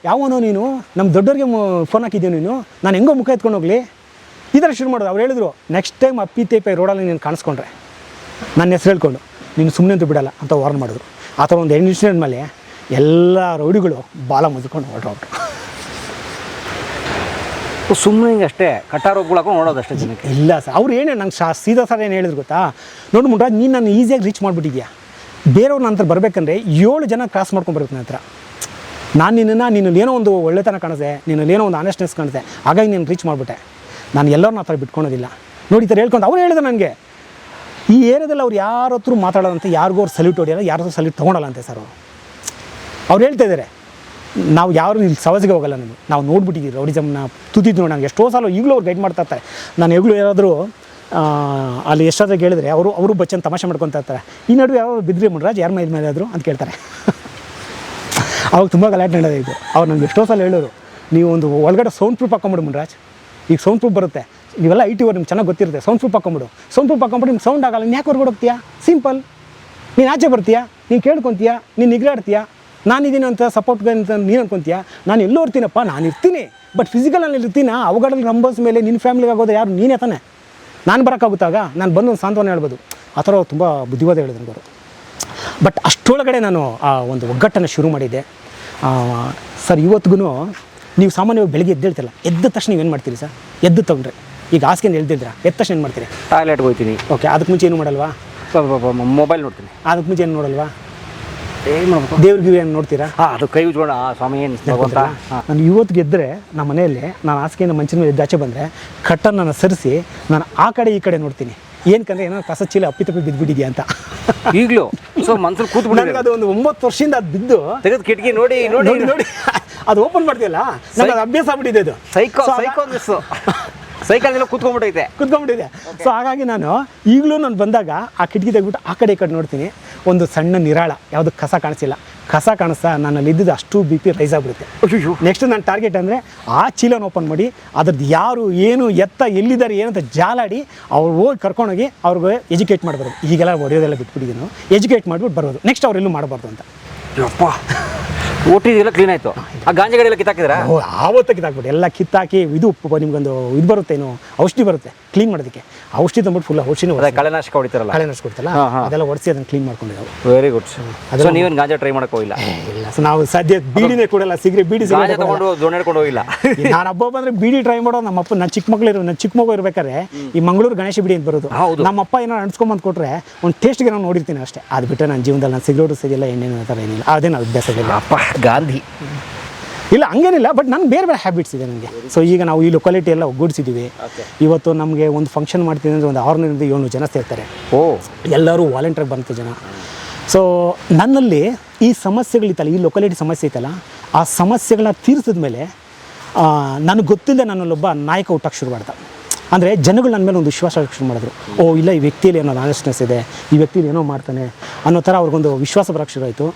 ಯಾವನೋ ನೀನು ನಮ್ಮ ದೊಡ್ಡವ್ರಿಗೆ ಫೋನ್ ಹಾಕಿದ್ದೀವಿ, ನೀನು ನಾನು ಹೆಂಗೋ ಮುಖ ಎತ್ಕೊಂಡು ಹೋಗಲಿ, ಈ ಥರ ಶುರು ಮಾಡೋದು. ಅವ್ರು ಹೇಳಿದ್ರು, ನೆಕ್ಸ್ಟ್ ಟೈಮ್ ಅಪ್ಪಿತೇಪೆ ರೋಡಲ್ಲಿ ನೀನು ಕಾಣಿಸ್ಕೊಂಡ್ರೆ ನನ್ನ ಹೆಸರು ಹೇಳ್ಕೊಂಡು ನೀನು ಸುಮ್ಮನೆ ಅಂತೂ ಬಿಡಲ್ಲ ಅಂತ ವಾರ್ನ್ ಮಾಡಿದ್ರು. ಆ ಥರ ಒಂದು ಇನ್ಸಿಡೆಂಟ್ ಮೇಲೆ ಎಲ್ಲ ರೌಡಿಗಳು ಬಾಲ ಮುದ್ಕೊಂಡು ಹೊರಟು. ಸುಮ್ಮನೆ ಹಿಂಗೆ ಅಷ್ಟೇ ಕಟ್ಟಾರೋಗ್ಗಳಾಕೊಂಡು ನೋಡೋದಷ್ಟೇ ಜನಕ್ಕೆ. ಇಲ್ಲ ಸರ್, ಅವ್ರು ಏನು ನಂಗೆ ಸೀದಾ ಸರ್ ಏನು ಹೇಳಿದ್ರು ಗೊತ್ತಾ, ನೋಡಿ ಮುಟ್ರಾಜ್, ನೀನು ನಾನು ಈಸಿಯಾಗಿ ರೀಚ್ ಮಾಡಿಬಿಟ್ಟಿದ್ಯಾ. ಬೇರೆಯವ್ರ ನಂತರ ಬರಬೇಕಂದ್ರೆ 7 ಜನ ಕ್ರಾಸ್ ಮಾಡ್ಕೊಂಡ್ಬರ್ಬೇಕು ನನ್ನ ಹತ್ರ. ನಾನು ನೀನು ಏನೋ ಒಂದು ಒಳ್ಳೆತನ ಕಾಣಿಸ್ದೆ, ಏನೋ ಒಂದು ಆನೆಸ್ಟ್ನೆಸ್ ಕಾಣಿಸ್ದೆ, ಹಾಗಾಗಿ ನೀನು ರೀಚ್ ಮಾಡಿಬಿಟ್ಟೆ. ನಾನು ಎಲ್ಲರನ್ನ ಆ ಥರ ಬಿಟ್ಕೊಳೋದಿಲ್ಲ ನೋಡಿ ಈ ಥರ ಹೇಳ್ಕೊಂಡು. ಅವ್ರು ಹೇಳಿದ್ರು ನನಗೆ, ಈ ಏರಿಯಾದಲ್ಲಿ ಅವ್ರು ಯಾರ ಹತ್ರ ಮಾತಾಡೋದಂತೆ, ಯಾರಿಗೂ ಅವ್ರು ಸಲ್ಯೂಟ್ ಹೊಡಿಯೋಲ್ಲ, ಯಾರು ಸಲ್ಯೂಟ್ ತೊಗೊಳಲ್ಲ ಅಂತೆ ಸರ್ ಅವ್ರು ಹೇಳ್ತಾ ಇದ್ದಾರೆ. ನಾವು ಯಾರು ಇಲ್ಲಿ ಸವಾಸಿಗೆ ಹೋಗಲ್ಲ, ನಾವು ನೋಡ್ಬಿಟ್ಟಿದ್ದೀವಿ ರೌಡಿಸಮ್ನ ತುದಿದ್ದು ನೋಡಿ. ನನಗೆ ಎಷ್ಟೋ ಸಲ ಈಗಲೂ ಅವ್ರು ಗೈಡ್ ಮಾಡ್ತಾ ಇರ್ತಾರೆ. ನಾನು ಈಗಲೂ ಯಾರಾದರೂ ಅಲ್ಲಿ ಎಷ್ಟಾದ್ರೂ ಹೇಳಿದ್ರೆ ಅವರು ಬಚ್ಚನ್ ತಮಾಷೆ ಮಾಡ್ಕೊತಾ ಇರ್ತಾರೆ. ಈ ನಡುವೆ ಯಾವ ಬಿದ್ದರೆ ಮುನ್ರಾಜ್ ಯಾರ ಮೇಲೆ ಆದರು ಅಂತ ಕೇಳ್ತಾರೆ. ಅವಾಗ ತುಂಬ ಗಲಾಟೆ ನಡೆಯೋದು. ಅವ್ರು ನನಗೆ ಎಷ್ಟೋ ಸಲ ಹೇಳೋರು, ನೀವು ಒಂದು ಒಳಗಡೆ ಸೌಂಡ್ ಪ್ರೂಫ್ ಹಾಕೊಂಬಿಡು ಮುನ್ರಾಜ್, ಈಗ ಸೌಂಡ್ ಪ್ರೂಫ್ ಬರುತ್ತೆ, ನೀವೆಲ್ಲ IT ಅವ್ರು ನಿಮ್ಗೆ ಚೆನ್ನಾಗಿ ಗೊತ್ತಿರುತ್ತೆ, ಸೌಂಡ್ ಪ್ರೂಫ್ ಹಾಕೊಂಬಿಡು. ಸೌಂಡ್ ಪ್ರೂಫ್ ಹಾಕೊಂಬಿಟ್ಟು ನಿಮ್ಗೆ ಸೌಂಡ್ ಆಗಲ್ಲ, ನೀನು ಯಾಕೆ ಹೊರಗಡೆ ಹೋಗ್ತೀಯಾ? ಸಿಂಪಲ್, ನೀನು ಆಚೆ ಬರ್ತೀಯಾ, ನೀನು ಕೇಳ್ಕೊತೀಯಾ, ನೀನು ನಿಗ್ರಾಡ್ತೀಯಾ, ನಾನಿದ್ದೀನಿ ಅಂತ ಸಪೋರ್ಟ್ಗೆ ಅಂತ ನೀನು ಅನ್ಕೊತೀಯಾ? ನಾನು ಎಲ್ಲೋ ಇರ್ತೀನಪ್ಪ, ನಾನು ಇರ್ತೀನಿ, ಬಟ್ ಫಿಸಿಕಲಲ್ಲಿ ಇರ್ತೀನ. ಅವುಗಳಲ್ಲಿ ನಂಬರ್ಸ್ ಮೇಲೆ ನಿನ್ನ ಫ್ಯಾಮಿಲಿಗೆ ಆಗೋದು ಯಾರು? ನೀನೇ ತಾನೆ. ನಾನು ಬರೋಕ್ಕಾಗುತ್ತಾಗ ನಾನು ಬಂದು ಒಂದು ಸಾಂತ್ವನ ಹೇಳ್ಬೋದು. ಆ ಥರ ತುಂಬ ಬುದ್ಧಿವಾದ ಹೇಳಿದ್ರು ಅವರು. ಬಟ್ ಅಷ್ಟರೊಳಗಡೆ ನಾನು ಆ ಒಂದು ಒಗ್ಗಟ್ಟನ್ನು ಶುರು ಮಾಡಿದ್ದೆ. ಸರ್ ಇವತ್ತಿಗೂ ನೀವು ಸಾಮಾನ್ಯವಾಗಿ ಬೆಳಗ್ಗೆ ಎದ್ದೇಳ್ತಿಲ್ಲ, ಎದ್ದ ತಕ್ಷಣ ನೀವೇನು ಮಾಡ್ತೀರಿ ಸರ್? ಎದ್ದು ತೊಗೊಂಡ್ರೆ ಈಗ ಹಾಸಿಗೆಯಿಂದ ಎದ್ದಿದ್ರಾ, ಎದ್ದ ತಕ್ಷಣ ಏನು ಮಾಡ್ತೀರಿ? ಟಾಯ್ಲೆಟ್ಗೆ ಹೋಗ್ತೀನಿ. ಓಕೆ, ಅದಕ್ಕೆ ಮುಂಚೆ ಏನು ಮಾಡಲ್ವಾ? ಮೊಬೈಲ್ ನೋಡ್ತೀನಿ. ಅದಕ್ಕೆ ಮುಂಚೆ ಏನು ನೋಡಲ್ವಾ? ಏನು ಮಾಡ್ಬೇಕು? ದೇವ್ರಿಗೆ ಏನು ನೋಡ್ತೀರಾ? ಅದು ಕೈ ಉಜ್ಕೊಂಡು ಸ್ವಾಮಿ ಏನು ಭಗವಂತ. ನಾನು ಇವತ್ತು ಗೆದ್ದರೆ ನಮ್ಮ ಮನೆಯಲ್ಲಿ ನಾನು ಹಾಸಿಗೆಯಿಂದ ಮಂಚಿನ ಮೇಲೆ ಎದ್ದಾಚೆ ಬಂದರೆ ಕಟ್ಟನ್ನು ಸರಿಸಿ ನಾನು ಆ ಕಡೆ ಈ ಕಡೆ ನೋಡ್ತೀನಿ. ಏನಕ್ಕಂದ್ರೆ ಏನೋ ಕಸ ಚೀಲ ಅಪ್ಪಿತಪ್ಪಿ ಬಿದ್ದುಬಿಟ್ಟಿದ್ಯಾ ಅಂತ. ಈಗಲೂ ಸೊ ಮನ್ಸಲ್ಲಿ ಕೂತ್ಬಿಟ್ಟು ನನಗೆ ಅದು ಒಂದು 9 ವರ್ಷದಿಂದ ಅದು ಬಿದ್ದು ತೆಗೆದು ಕಿಟಕಿ ನೋಡಿ ನೋಡಿ ನೋಡಿ ಅದು ಓಪನ್ ಮಾಡ್ತೀಯಲ್ಲ, ನನಗೆ ಅದು ಅಭ್ಯಾಸ ಆಗ್ಬಿಟ್ಟಿದೆ. ಅದು ಸೈಕಲ್ ಕೂತ್ಕೊಂಡ್ಬಿಟ್ಟೈತೆ. ಸೊ ಹಾಗಾಗಿ ನಾನು ಈಗಲೂ ನಾನು ಬಂದಾಗ ಆ ಕಿಟಕಿ ತೆಗೆದ್ಬಿಟ್ಟು ಆ ಕಡೆ ಈ ಕಡೆ ನೋಡ್ತೀನಿ. ಒಂದು ಸಣ್ಣ ನಿರಾಳ, ಯಾವುದು ಕಸ ಕಾಣಿಸಿಲ್ಲ. ಕಸ ಕಾಣಿಸ್ತಾ ನನ್ನಲ್ಲಿ ಇದ್ದಿದ್ದು ಅಷ್ಟು BP ರೈಸ್ ಆಗಿಬಿಡುತ್ತೆ. ನೆಕ್ಸ್ಟ್ ನನ್ನ ಟಾರ್ಗೆಟ್ ಅಂದರೆ ಆ ಚೀಲನ ಓಪನ್ ಮಾಡಿ ಅದ್ರದ್ದು ಯಾರು ಏನು ಎತ್ತ ಎಲ್ಲಿದ್ದಾರೆ ಏನಂತ ಜಾಲಾಡಿ ಅವ್ರು ಹೋಗಿ ಕರ್ಕೊಂಡೋಗಿ ಅವ್ರಿಗೆ ಎಜುಕೇಟ್ ಮಾಡಬಾರ್ದು. ಈಗೆಲ್ಲ ಹೊಡೆಯೋದೆಲ್ಲ ಬಿಟ್ಬಿಟ್ಟಿದ್ದೀನಿ, ಎಜುಕೇಟ್ ಮಾಡಿಬಿಟ್ಟು ಬರೋದು. ನೆಕ್ಸ್ಟ್ ಅವರೆಲ್ಲೂ ಮಾಡಬಾರ್ದು ಅಂತ. ಯಪ್ಪ ಓಟಿದೆಲ್ಲ ಕ್ಲೀನ್ ಆಯಿತು. ಆ ಗಾಂಜೆಗಳೆಲ್ಲ ಕಿತ್ತಾಕಿದ್ರ? ಆವತ್ತು ಕಿತ್ತಾಕ್ಬಿಟ್ಟು ಎಲ್ಲ ಕಿತ್ತಾಕಿ ಇದು ನಿಮ್ಗೊಂದು ಇದು ಬರುತ್ತೆ, ಏನು ಔಷಧಿ ಬರುತ್ತೆ ಕ್ಲೀನ್ ಮಾಡೋದಕ್ಕೆ. ಔಷಧಿ ತಂದ್ಬಿಟ್ಟು ಫುಲ್ ಔಷಧಿ ಕಳೆನಾಶಕ ಹೊಡಿತಾರಲ್ಲ, ಕಳೆನಾಶಕ ಕೊಡ್ತಲ್ಲ, ಅದೆಲ್ಲ ಹೊಡಿಸಿ ಅದನ್ನು ಕ್ಲೀನ್ ಮಾಡ್ಕೊಂಡಿದ್ದಾವೆ. Very good. ಅದೆಲ್ಲ ನೀವೇನು ಗಾಂಜಾ ಟ್ರೈ ಮಾಡಕ್ಕೆ ಹೋಗಿಲ್ಲ? ಇಲ್ಲ ಸರ್, ನಾವು ಸದ್ಯ ಬೀಡಿನೇ ಕೊಡಲ್ಲ, ಬೀಡಿ ತಗೊಂಡು ದೊಣ್ಣೆಡ್ಕೊಂಡು ಹೋಗಿಲ್ಲ. ನಾನು ಹಬ್ಬ ಬಂದರೆ ಬೀಡಿ ಟ್ರೈ ಮಾಡೋದು. ನಮ್ಮಪ್ಪ ನನ್ನ ಚಿಕ್ಕ ಮಗು ಇರ್ಬೇಕಾದ್ರೆ ಈ ಮಂಗಳೂರು ಗಣೇಶ ಬೀಡಿ ಅಂತ ಬರೋದು. ನಮ್ಮಪ್ಪ ಏನೋ ಅನ್ಸ್ಕೊಂಬಂದು ಕೊಟ್ಟರೆ ಒಂದು ಟೇಸ್ಟ್ಗೆ ನಾನು ನೋಡಿರ್ತೀನಿ ಅಷ್ಟೇ. ಅದು ಬಿಟ್ಟರೆ ನನ್ನ ಜೀವನದಲ್ಲಿ ನಾನು ಸಿಗರೇಟು ಸಿಗಿಲ್ಲ, ಎಣ್ಣೆನೂ ಥರ ಏನಿಲ್ಲ, ಅದೇನು ಅಭ್ಯಾಸ ಇಲ್ಲ. ಅಪ್ಪ ಗಾಂಧಿ ಇಲ್ಲ ಹಂಗೇನಿಲ್ಲ, ಬಟ್ ನನಗೆ ಬೇರೆ ಬೇರೆ ಹ್ಯಾಬಿಟ್ಸ್ ಇದೆ ನನಗೆ. ಸೊ ಈಗ ನಾವು ಈ ಲೊಕಾಲಿಟಿ ಎಲ್ಲ ಒಗ್ಗೂಡಿಸಿದ್ದೀವಿ. ಇವತ್ತು ನಮಗೆ ಒಂದು ಫಂಕ್ಷನ್ ಮಾಡ್ತೀನಿ ಅಂದರೆ ಒಂದು 600ರಿಂದ 700 ಜನ ಸೇರ್ತಾರೆ. ಎಲ್ಲರೂ ವಾಲಂಟಿಯರ್ ಬಂತ ಜನ. ಸೊ ನನ್ನಲ್ಲಿ ಈ ಸಮಸ್ಯೆಗಳಿತ್ತಲ್ಲ, ಈ ಲೊಕಾಲಿಟಿ ಸಮಸ್ಯೆ ಇತ್ತಲ್ಲ, ಆ ಸಮಸ್ಯೆಗಳನ್ನ ತೀರಿಸಿದ ಮೇಲೆ ನನಗೆ ಗೊತ್ತಿಲ್ಲದೆ ನನ್ನಲ್ಲೊಬ್ಬ ನಾಯಕ ಹುಟ್ಟಕ್ಕೆ ಶುರು ಮಾಡ್ದ. ಅಂದರೆ ಜನಗಳು ನನ್ನ ಮೇಲೆ ಒಂದು ವಿಶ್ವಾಸ ಶುರು ಮಾಡಿದ್ರು. ಇಲ್ಲ ಈ ವ್ಯಕ್ತಿಯಲ್ಲಿ ಏನೋ ಆನೆಸ್ಟ್ನೆಸ್ ಇದೆ, ಈ ವ್ಯಕ್ತಿಯಲ್ಲಿ ಏನೋ ಮಾಡ್ತಾನೆ ಅನ್ನೋ ಥರ ಅವ್ರಿಗೊಂದು ವಿಶ್ವಾಸ ಬರೋಕ್ಕೆ ಶುರು ಆಯಿತು.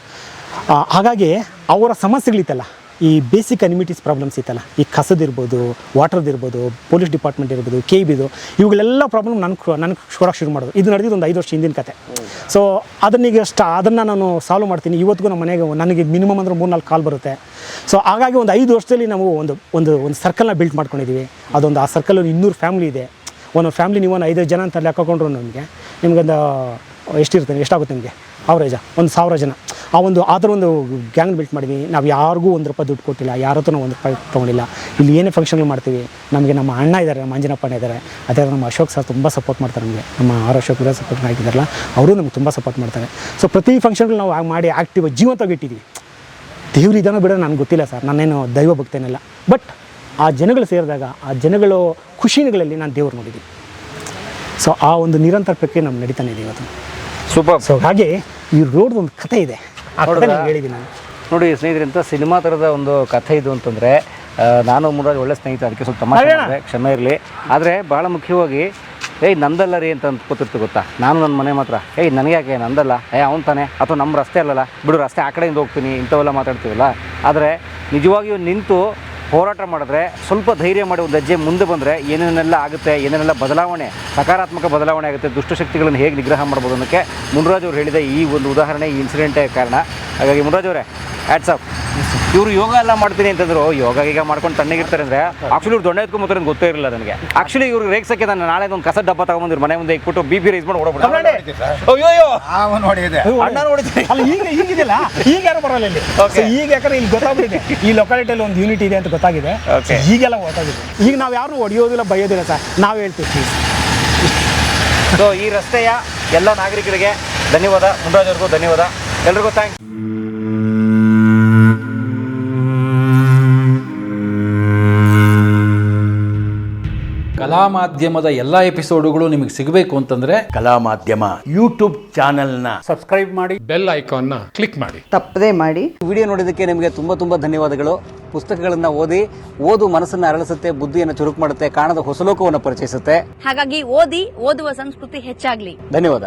ಹಾಗಾಗಿ ಅವರ ಸಮಸ್ಯೆಗಳಿತ್ತಲ್ಲ, ಈ ಬೇಸಿಕ್ ಅನಿಮಿಟೀಸ್ ಪ್ರಾಬ್ಲಮ್ಸ್ ಇತ್ತಲ್ಲ, ಈ ಕಸದಿರ್ಬೋದು, ವಾಟರ್ದಿರ್ಬೋದು, ಪೊಲೀಸ್ ಡಿಪಾರ್ಟ್ಮೆಂಟ್ ಇರ್ಬೋದು, KBದು, ಇವುಗಳೆಲ್ಲ ಪ್ರಾಬ್ಲಮ್ ನನಗೆ ಕೊಡೋಕ್ಕೆ ಶುರು ಮಾಡೋದು. ಇದು ನಡೆದಿದ್ದು ಒಂದು 5 ವರ್ಷ ಹಿಂದಿನ ಕತೆ. ಸೊ ಅದನ್ನು ನಾನು ಸಾಲ್ವ್ ಮಾಡ್ತೀನಿ. ಇವತ್ತಿಗೂ ನಮ್ಮ ಮನೆಗೆ ನನಗೆ ಮಿನಿಮಮ್ ಅಂದರೆ 3-4 ಕಾಲ್ ಬರುತ್ತೆ. ಸೊ ಹಾಗಾಗಿ ಒಂದು 5 ವರ್ಷದಲ್ಲಿ ನಾವು ಒಂದು ಸರ್ಕಲ್ನ ಬಿಲ್ಟ್ ಮಾಡ್ಕೊಂಡಿದ್ದೀವಿ. ಅದೊಂದು ಆ ಸರ್ಕಲಲ್ಲಿ 200 ಫ್ಯಾಮಿಲಿ ಇದೆ. ಒಂದೊಂದು ಫ್ಯಾಮಿಲಿ ನೀವು ಒಂದು 5 ಜನ ಅಂತ ಲೆಕ್ಕ ಹಾಕೊಂಡ್ರು ನಿಮಗೊಂದು ಎಷ್ಟಾಗುತ್ತೆ ನಿಮಗೆ ಅವರೇಜ ಒಂದು 1000 ಜನ. ಆ ಥರ ಒಂದು ಗ್ಯಾಂಗ್ ಬಿಲ್ಟ್ ಮಾಡಿದ್ವಿ. ನಾವು ಯಾರಿಗೂ ₹1 ದುಡ್ಡು ಕೊಟ್ಟಿಲ್ಲ, ಯಾರ ಹತ್ರ ನಾವು ₹1 ತೊಗೊಂಡಿಲ್ಲ. ಇಲ್ಲಿ ಏನೇ ಫಂಕ್ಷನ್ಗಳು ಮಾಡ್ತೀವಿ, ನಮಗೆ ನಮ್ಮ ಅಣ್ಣ ಇದ್ದಾರೆ, ನಮ್ಮ ಅಂಜನಪ್ಪಣ್ಣ ಇದ್ದಾರೆ, ಅದೇ ನಮ್ಮ ಅಶೋಕ್ ಸರ್ ತುಂಬ ಸಪೋರ್ಟ್ ಮಾಡ್ತಾರೆ ನಮಗೆ. ನಮ್ಮ ಅಶೋಕ್ ಸಪೋರ್ಟ್ ಆಗಿದ್ದಾರಲ್ಲ, ಅವರು ನಮ್ಗೆ ತುಂಬ ಸಪೋರ್ಟ್ ಮಾಡ್ತಾರೆ. ಸೊ ಪ್ರತಿ ಫಂಕ್ಷನ್ಗಳು ನಾವು ಮಾಡಿ ಆ್ಯಕ್ಟಿವ್ ಜೀವಂತವಾಗಿ ಇಟ್ಟಿದ್ದೀವಿ. ದೇವ್ರು ಇದನ್ನು ಬಿಡೋ ನನಗೆ ಗೊತ್ತಿಲ್ಲ ಸರ್, ನಾನೇನು ದೈವ ಭಕ್ತೇನಿಲ್ಲ. ಬಟ್ ಆ ಜನಗಳು ಸೇರಿದಾಗ ಆ ಜನಗಳು ಖುಷಿಗಳಲ್ಲಿ ನಾನು ದೇವ್ರು ನೋಡಿದ್ದೀನಿ. ಸೊ ಆ ಒಂದು ನಿರಂತರ ಪ್ರಕ್ರಿಯೆ ನಮ್ಗೆ ನಡೀತಾನೆ ಇದೆ ಇವತ್ತು. ಸೂಪರ್. ಸೊ ಹಾಗೆ ಈ ರೋಡ್ ಒಂದು ಕಥೆ ಇದೆ, ಆ ಕಥೆ ನಾನು ಹೇಳಿದ್ದೀನಿ ನಾನು. ನೋಡಿ ಸ್ನೇಹಿತರೆ, ಇಂಥ ಸಿನಿಮಾ ಥರದ ಒಂದು ಕಥೆ ಇದು ಅಂತಂದರೆ, ನಾನು ಮುರಾಜ್ ಒಳ್ಳೆ ಸ್ನೇಹಿತ, ಅದಕ್ಕೆ ಸ್ವಲ್ಪ ತಮಾಷೆ ಕ್ಷಮೆ ಇರಲಿ. ಆದರೆ ಭಾಳ ಮುಖ್ಯವಾಗಿ ನಂದಲ್ಲ ರೀ ಅಂತ ಅಂದ್ಕೋತಿರ್ತು ಗೊತ್ತಾ. ನಾನು ನನ್ನ ಮನೆ ಮಾತ್ರ ನನಗೆ ಯಾಕೆ ನಂದಲ್ಲ, ಅವ್ನು ತಾನೆ, ಅಥವಾ ನಮ್ಮ ರಸ್ತೆ ಅಲ್ಲಲ್ಲ ಬಿಡು, ರಸ್ತೆ ಆ ಕಡೆಯಿಂದ ಹೋಗ್ತೀನಿ, ಇಂಥವೆಲ್ಲ ಮಾತಾಡ್ತೀವಲ್ಲ. ಆದರೆ ನಿಜವಾಗಿಯೂ ನಿಂತು ಹೋರಾಟ ಮಾಡಿದ್ರೆ, ಸ್ವಲ್ಪ ಧೈರ್ಯ ಮಾಡಿ ಒಂದು ಹೆಜ್ಜೆ ಮುಂದೆ ಬಂದರೆ ಏನೇನೆಲ್ಲ ಆಗುತ್ತೆ, ಏನೇನೆಲ್ಲ ಬದಲಾವಣೆ, ಸಕಾರಾತ್ಮಕ ಬದಲಾವಣೆ ಆಗುತ್ತೆ, ದುಷ್ಟಶಕ್ತಿಗಳನ್ನು ಹೇಗೆ ನಿಗ್ರಹ ಮಾಡ್ಬೋದು ಅನ್ನೋಕ್ಕೆ ಮುನ್ರಾಜ್ ಅವರು ಹೇಳಿದ ಈ ಒಂದು ಉದಾಹರಣೆ, ಈ ಇನ್ಸಿಡೆಂಟೇ ಕಾರಣ. ಹಾಗಾಗಿ ಮುನ್ರಾಜ್ ಅವರೇ ಹ್ಯಾಟ್ಸ್ ಆಫ್. ಇವರು ಯೋಗ ಎಲ್ಲ ಮಾಡ್ತೀನಿ ಅಂತಂದ್ರು, ಯೋಗ ಈಗ ಮಾಡ್ಕೊಂಡು ತಣ್ಣಗಿರ್ತಾರೆ ಅಂದರೆ ಆಕ್ಚುಲಿ ಇವ್ರು ದೊಣ್ಣೆ ಎತ್ಕೊಂಡ್ಬರ್ತಾರೆ ಅಂತ ಗೊತ್ತೇ ಇರಲಿಲ್ಲ ನನಗೆ. ಆಕ್ಚುಲಿ ಇವ್ರಿಗೆ ರೇಗ್ಸಕ್ಕೆ ನಾನು ನಾಳೆ ಒಂದು ಕಸ ಡಬ್ಬ ತಗೊಂಬಂದಿರು ಮನೆ ಮುಂದೆ ಇಟ್ಬಿಟ್ಟು BP ರೈಸ್ ಮಾಡಿ ಓಡೋಗ್ಬಿಟ್ಟು ಅಣ್ಣ ನೋಡಿದ್ದೆ. ಅಲ್ಲ ಈಗಿದೆಯಲ್ಲ, ಈಗ ಯಾರು ಬರೋಲ್ಲ ಇಲ್ಲಿ. ಈಗ ಯಾಕಂದ್ರೆ ಇಲ್ಲಿ ಗೊತ್ತಾಗ್ಬಿಟ್ಟಿದೆ, ಈ ಲೊಕಾಲಿಟಿಯಲ್ಲಿ ಒಂದು ಯೂನಿಟ್ ಇದೆ ಅಂತ ಗೊತ್ತಾಗಿದೆ. ಈಗೆಲ್ಲ ಗೊತ್ತಾಗಿದೆ. ಈಗ ನಾವು ಯಾರು ಹೊಡೆಯೋದಿಲ್ಲ, ಬೈಯೋದಿಲ್ಲ ಸರ್, ನಾವು ಹೇಳ್ತೀವಿ. ಸೊ ಈ ರಸ್ತೆಯ ಎಲ್ಲ ನಾಗರಿಕರಿಗೆ ಧನ್ಯವಾದ, ಮುನ್ರಾಜ್ ಅವ್ರಿಗೂ ಧನ್ಯವಾದ, ಎಲ್ರಿಗೂ ಥ್ಯಾಂಕ್ಸ್. ಕಲಾ ಮಾಧ್ಯಮದ ಎಲ್ಲಾ ಎಪಿಸೋಡುಗಳು ನಿಮಗೆ ಸಿಗಬೇಕು ಅಂತಂದ್ರೆ ಕಲಾ ಮಾಧ್ಯಮ ಯೂಟ್ಯೂಬ್ ಚಾನೆಲ್ನ ಬೆಲ್ ಐಕಾನ್ನ ಕ್ಲಿಕ್ ಮಾಡಿ. ತಪ್ಪದೇ ಮಾಡಿ. ವಿಡಿಯೋ ನೋಡಿದ್ದಕ್ಕೆ ನಿಮಗೆ ತುಂಬ ಧನ್ಯವಾದಗಳು. ಪುಸ್ತಕಗಳನ್ನು ಓದು ಮನಸ್ಸನ್ನು ಅರಳಿಸುತ್ತೆ, ಬುದ್ಧಿಯನ್ನು ಚುರುಕು ಮಾಡುತ್ತೆ, ಕಾಣದ ಹೊಸ ಲೋಕವನ್ನು ಪರಿಚಯಿಸುತ್ತೆ. ಹಾಗಾಗಿ ಓದುವ ಸಂಸ್ಕೃತಿ ಹೆಚ್ಚಾಗ್ಲಿ. ಧನ್ಯವಾದ.